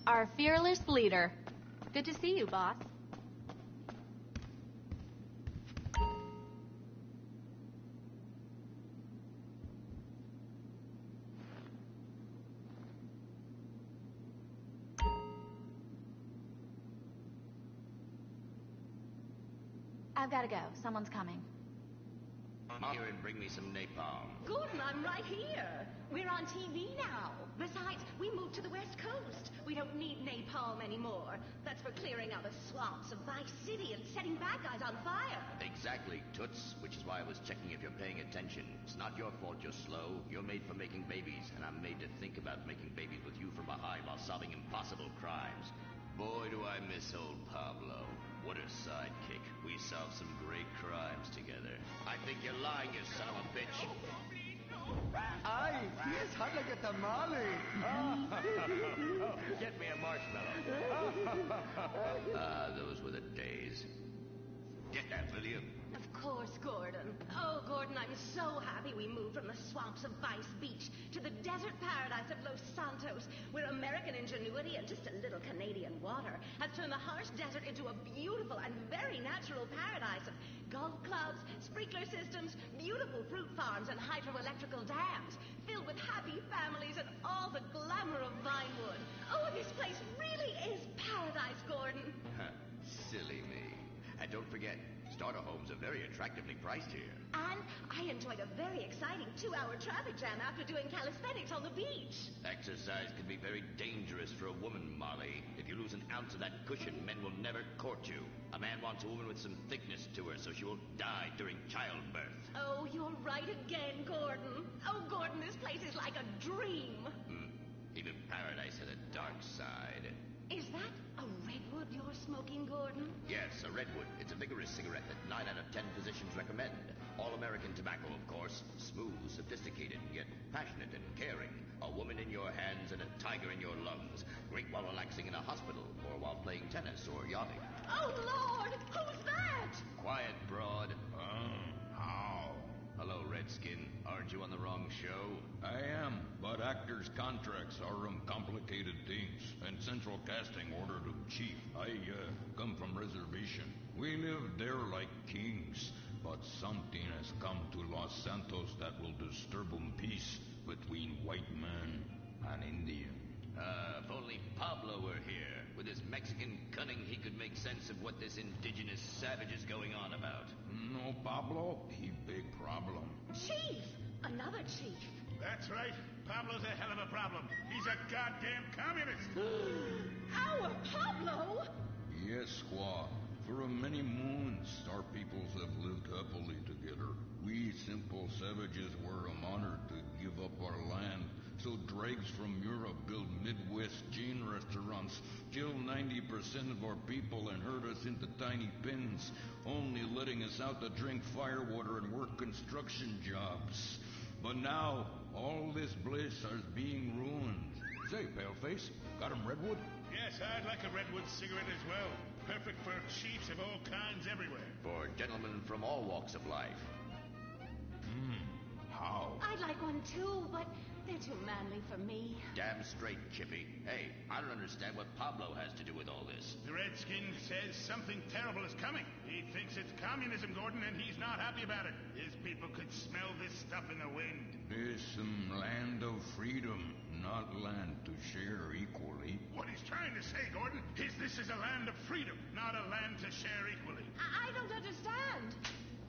our fearless leader. Good to see you, boss. I've got to go. Someone's coming. Come here and bring me some napalm. Gordon, I'm right here. We're on TV now. Besides, we moved to the West Coast. We don't need napalm anymore. That's for clearing out the swamps of Vice City and setting bad guys on fire. Exactly, Toots, which is why I was checking if you're paying attention. It's not your fault you're slow. You're made for making babies, and I'm made to think about making babies with you from behind while solving impossible crimes. Boy, do I miss old Pablo. What a sidekick. We solved some great crimes together. I think you're lying, you son of a bitch. Ay, sí es hot like a tamale. Get me a marshmallow. Those were the days. Get that, will you? Of course, Gordon. Oh, Gordon, I'm so happy we moved from the swamps of Vice Beach to the desert paradise of Los Santos, where American ingenuity and just a little Canadian water has turned the harsh desert into a beautiful and very natural paradise of golf clubs, sprinkler systems, beautiful fruit farms, and hydroelectrical dams, filled with happy families and all the glamour of Vinewood. Oh, this place really is paradise, Gordon. Silly me. And don't forget, starter homes are very attractively priced here. And I enjoyed a very exciting 2-hour traffic jam after doing calisthenics on the beach. Exercise can be very dangerous for a woman, Molly. If you lose an ounce of that cushion, men will never court you. A man wants a woman with some thickness to her so she won't die during childbirth. Oh, you're right again, Gordon. Oh, Gordon, this place is like a dream. Even paradise has a dark side. Is that a redwood you're smoking, Gordon? Yes, a redwood. It's a vigorous cigarette that 9 out of 10 physicians recommend. All-American tobacco, of course. Smooth, sophisticated, yet passionate and caring. A woman in your hands and a tiger in your lungs. Great while relaxing in a hospital, or while playing tennis or yachting. Oh, Lord! Who's that? Quiet, broad. How? Hello, Redskin. Aren't you on the wrong show? I am, but actors' contracts are complicated things, and central casting ordered them chief. I come from reservation. We live there like kings, but something has come to Los Santos that will disturb peace between white man and Indian. If only Pablo were here. With his Mexican cunning, he could make sense of what this indigenous savage is going on about. No, Pablo, he big problem. Chief! Another chief. That's right. Pablo's a hell of a problem. He's a goddamn communist. Our Pablo? Yes, squaw. For many moons, our peoples have lived happily together. We simple savages were honored to give up our land, so dregs from Europe build Midwest chain restaurants, kill 90% of our people and herd us into tiny pens, only letting us out to drink firewater and work construction jobs. But now, all this bliss is being ruined. Say, Paleface, got him redwood? Yes, I'd like a redwood cigarette as well. Perfect for chiefs of all kinds everywhere. For gentlemen from all walks of life. How? I'd like one too, but they're too manly for me. Damn straight, Chippy. Hey, I don't understand what Pablo has to do with all this. The Redskin says something terrible is coming. He thinks it's communism, Gordon, and he's not happy about it. His people could smell this stuff in the wind. It's some land of freedom, not land to share equally. What he's trying to say, Gordon, is this is a land of freedom, not a land to share equally. I don't understand.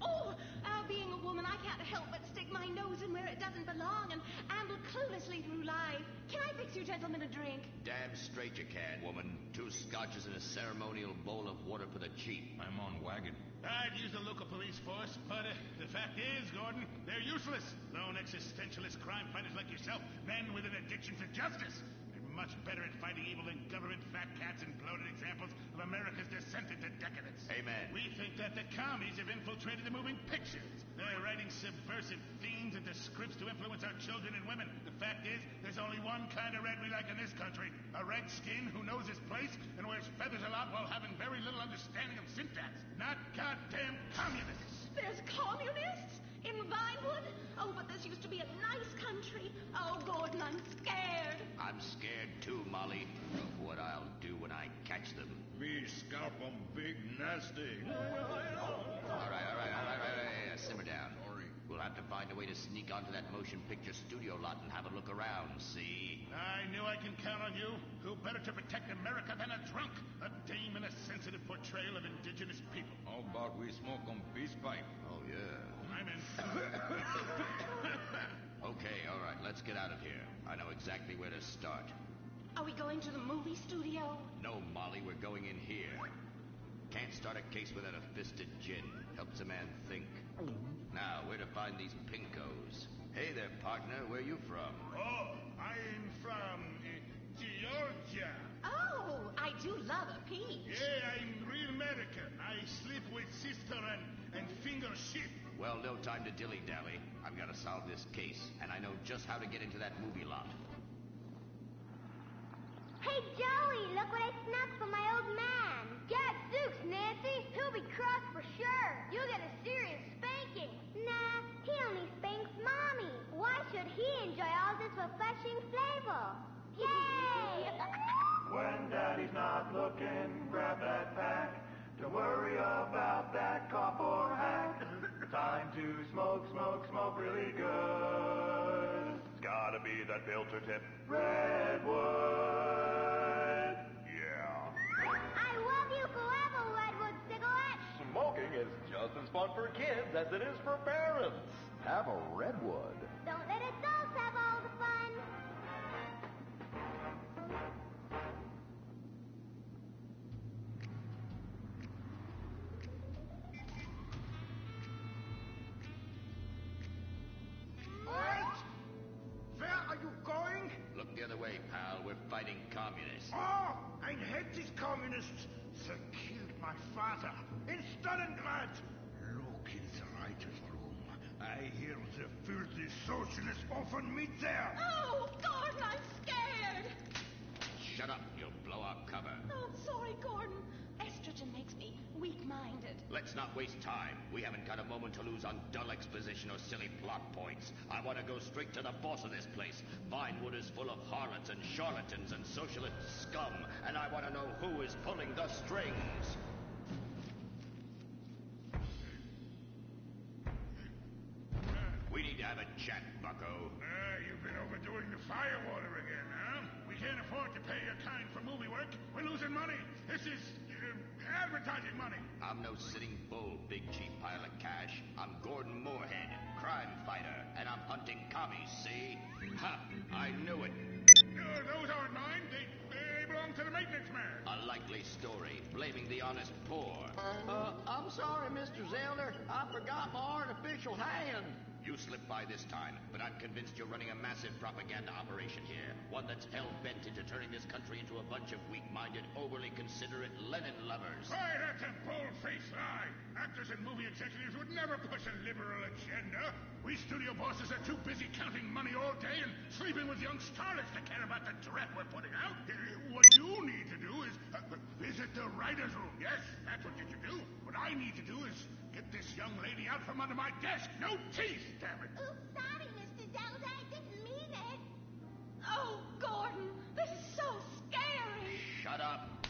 Oh, being a woman, I can't help but stick my nose in where it doesn't belong and amble cluelessly through life. Can I fix you gentlemen a drink? Damn straight you can, woman. 2 scotches and a ceremonial bowl of water for the chief. I'm on wagon. I'd use the local police force, but the fact is, Gordon, they're useless. Lone existentialist crime fighters like yourself, men with an addiction to justice. They're much better at fighting evil than government fat cats and bloated examples of America's descent into decadence. Amen. We think that the commies have infiltrated the moving pictures. They're writing subversive themes into scripts to influence our children and women. The fact is, there's only one kind of red we like in this country. A redskin who knows his place and wears feathers a lot while having very little understanding of syntax. Not goddamn communists. There's communists? In Vinewood? Oh, but this used to be a nice country. Oh, Gordon, I'm scared. I'm scared too, Molly, of what I'll nasty. All right. Simmer down. We'll have to find a way to sneak onto that motion picture studio lot and have a look around, see? I knew I can count on you. Who better to protect America than a drunk? A dame in a sensitive portrayal of indigenous people. How about we smoke 'em peace pipe? Oh, yeah. I'm in. Okay, all right, let's get out of here. I know exactly where to start. Are we going to the movie studio? No, Molly, we're going in here. Can't start a case without a fisted gin. Helps a man think. Now, where to find these pinkos? Hey there, partner. Where you from? Oh, I'm from Georgia. Oh, I do love a peach. Yeah, I'm real American. I sleep with sister and finger shit. Well, no time to dilly-dally. I've got to solve this case, and I know just how to get into that movie lot. Hey, Joey, look what I snapped from my old man. Gadzooks, Nancy. He'll be cross for sure. You'll get a serious spanking. Nah, he only spanks Mommy. Why should he enjoy all this refreshing flavor? Yay! When Daddy's not looking, grab that pack. Don't worry about that cop or hack. Time to smoke really good. It's gotta be that filter tip. Redwood. Yeah. I love you forever, Redwood cigarette. Smoking is just as fun for kids as it is for parents. Have a Redwood. Don't let adults have all the fun. What? Where are you going? Look the other way, pal. We're fighting communists. Oh, I hate these communists. They killed my father in Stalingrad. Look in the writer's room. I hear the filthy socialists often meet there. Oh, Gordon, I'm scared. Shut up. You'll blow our cover. Oh, I'm sorry, Gordon. Estrogen makes me weak-minded. Let's not waste time. We haven't got a moment to lose on dull exposition or silly plot points. I want to go straight to the boss of this place. Vinewood is full of harlots and charlatans and socialist scum, and I want to know who is pulling the strings. We need to have a chat, bucko. You've been overdoing the firewater again, huh? We can't afford to pay your kind for movie work. We're losing money. This is advertising money. I'm no sitting bull, big cheap pile of cash. I'm Gordon Moorhead, crime fighter, and I'm hunting commies, see? Ha! I knew it. Those aren't mine. They belong to the maintenance man. A likely story, blaming the honest poor. I'm sorry, Mr. Zelder. I forgot my artificial hand. You slipped by this time, but I'm convinced you're running a massive propaganda operation here. One that's hell-bent into turning this country into a bunch of weak-minded, overly considerate Lenin lovers. Why, that's a bold-faced lie. Actors and movie executives would never push a liberal agenda. We studio bosses are too busy counting money all day and sleeping with young starlets to care about the dreck we're putting out. What you need to do is visit the writer's room. Yes, that's what you should do. What I need to do is get this young lady out from under my desk. No teeth, damn it. Oops, sorry, Mr. Zelda. I didn't mean it. Oh, Gordon, this is so scary. Shut up.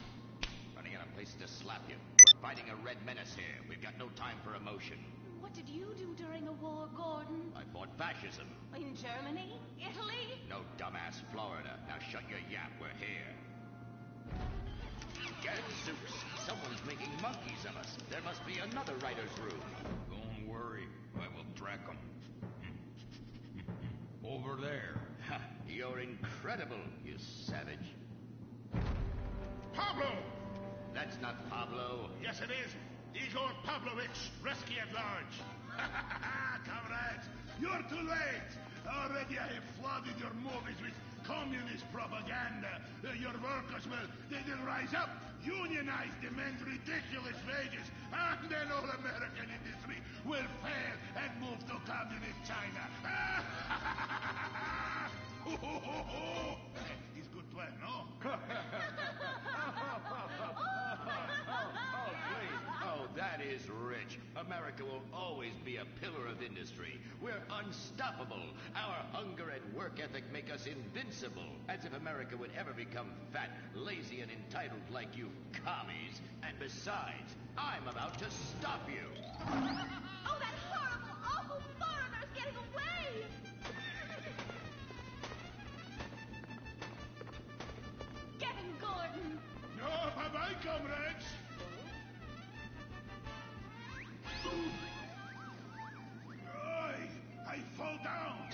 Running out of places to slap you. We're fighting a red menace here. We've got no time for emotion. What did you do during the war, Gordon? I fought fascism. In Germany? Italy? No, dumbass, Florida. Now shut your yap. We're here. Gadzooks! Someone's making monkeys of us. There must be another writer's room. Don't worry. I will track them. Over there. Ha! You're incredible, you savage. Pablo! That's not Pablo. Yes, it is. Igor Pavlovich, rescue at large. Comrades, you're too late. Already I have flooded your movies with communist propaganda. Your workers they'll rise up, unionize, demand ridiculous wages, and then all American industry will fail and move to communist China. It's good plan, no? Oh, that is is rich. America will always be a pillar of industry. We're unstoppable. Our hunger and work ethic make us invincible. As if America would ever become fat, lazy, and entitled like you commies. And besides, I'm about to stop you. Oh, that horrible, awful foreigner's getting away! Get him, Gordon! No, bye-bye, comrades! I fall down!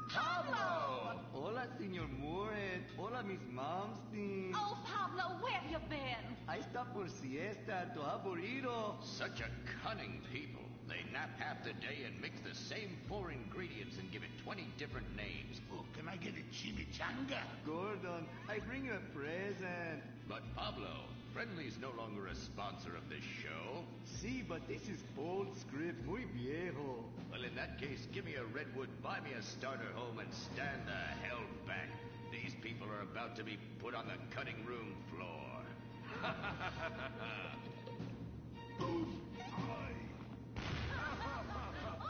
Pablo! Hola, Senor Moore. Hola, Miss Momstein. Oh, Pablo, where have you been? I stopped for siesta. To aburrido. Such a cunning people. They nap half the day and mix the same 4 ingredients and give it 20 different names. Oh, can I get a chimichanga? Gordon, I bring you a present. But Pablo, Friendly's no longer a sponsor of this show. Sí, but this is old script, muy viejo. Well, in that case, give me a redwood, buy me a starter home, and stand the hell back. These people are about to be put on the cutting room floor.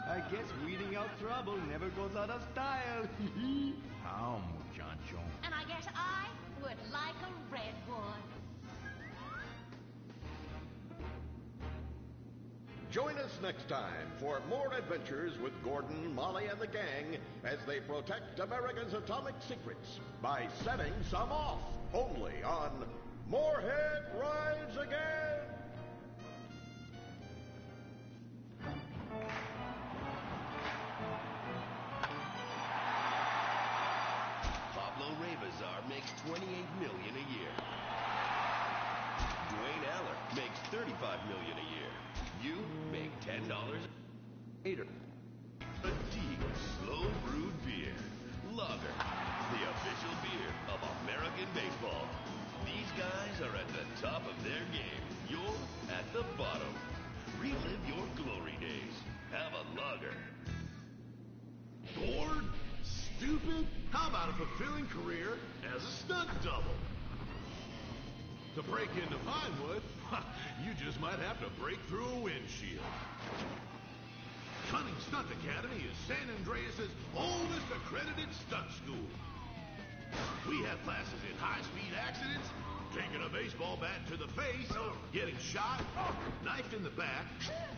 I guess weeding out trouble never goes out of style. How, muchacho? And I guess I would like a redwood. Join us next time for more adventures with Gordon, Molly, and the gang as they protect America's atomic secrets by setting some off, only on Moorhead Rides Again! Pablo Revazar makes $28 million a year. Dwayne Aller makes $35 million a year. You make $10 later. A deep, slow brewed beer. Lager, the official beer of American baseball. These guys are at the top of their game. You're at the bottom. Relive your glory days. Have a lager. Bored? Stupid? How about a fulfilling career as a stunt double? To break into Vinewood, you just might have to break through a windshield. Cunning Stunt Academy is San Andreas' oldest accredited stunt school. We have classes in high-speed accidents, taking a baseball bat to the face, getting shot, knifed in the back,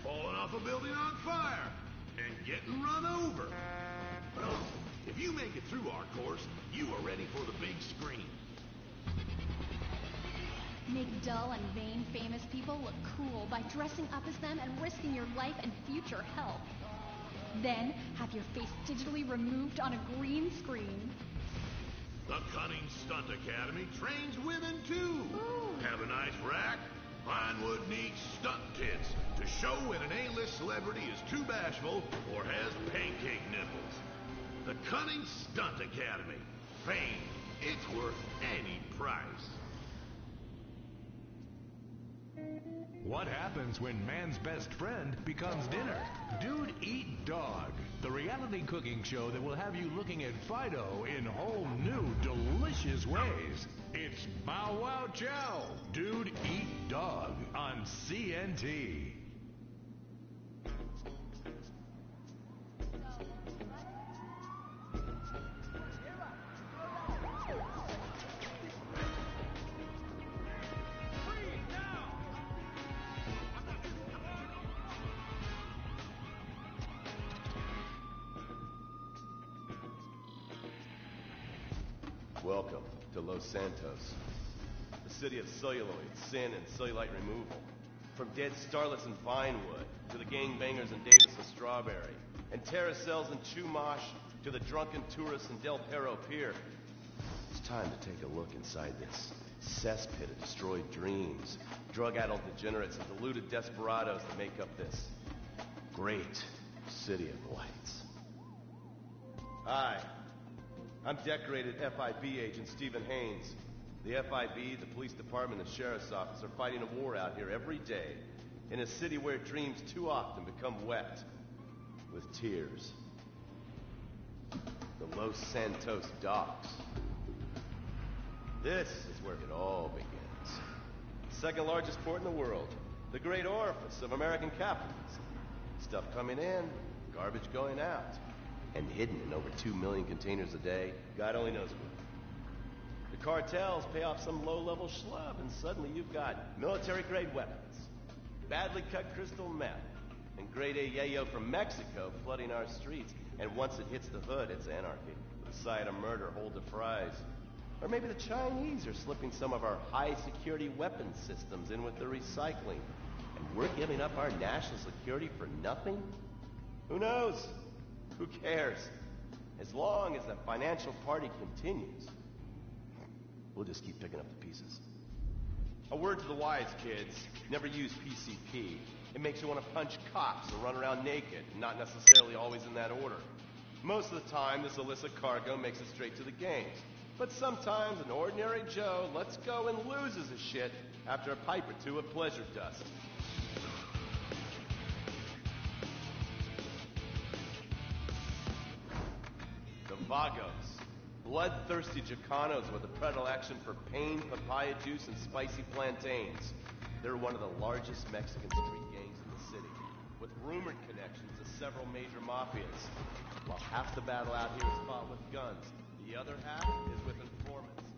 falling off a building on fire, and getting run over. If you make it through our course, you are ready for the big screen. Make dull and vain famous people look cool by dressing up as them and risking your life and future health. Then have your face digitally removed on a green screen. The Cunning Stunt Academy trains women too. Ooh. Have a nice rack? Vinewood needs stunt kits to show when an A-list celebrity is too bashful or has pancake nipples. The Cunning Stunt Academy. Fame. It's worth any price. What happens when man's best friend becomes dinner? Dude Eat Dog, the reality cooking show that will have you looking at Fido in whole new, delicious ways. It's Bow Wow Chow, Dude Eat Dog on CNT. Welcome to Los Santos, the city of celluloid, sin, and cellulite removal. From dead starlets in Vinewood to the gangbangers in Davis and Strawberry, and terracels in Chumash to the drunken tourists in Del Perro Pier. It's time to take a look inside this cesspit of destroyed dreams, drug-addled degenerates, and deluded desperados that make up this great city of lights. Hi. I'm decorated FIB agent Stephen Haynes. The FIB, the police department, and sheriff's office are fighting a war out here every day in a city where dreams too often become wet with tears. The Los Santos docks. This is where it all begins. Second largest port in the world. The great orifice of American capitalism. Stuff coming in, garbage going out. And hidden in over 2 million containers a day, God only knows where. The cartels pay off some low-level schlub, and suddenly you've got military-grade weapons, badly cut crystal meth, and grade A yayo from Mexico flooding our streets. And once it hits the hood, it's anarchy, with a side of murder, hold the fries. Or maybe the Chinese are slipping some of our high-security weapons systems in with the recycling. And we're giving up our national security for nothing? Who knows? Who cares? As long as the financial party continues, we'll just keep picking up the pieces. A word to the wise, kids. Never use PCP. It makes you want to punch cops or run around naked, not necessarily always in that order. Most of the time, this illicit cargo makes it straight to the games. But sometimes an ordinary Joe lets go and loses his shit after a pipe or two of pleasure dust. The Vagos, bloodthirsty Chicanos with a predilection for pain, papaya juice, and spicy plantains. They're one of the largest Mexican street gangs in the city, with rumored connections to several major mafias. While half the battle out here is fought with guns, the other half is with informants.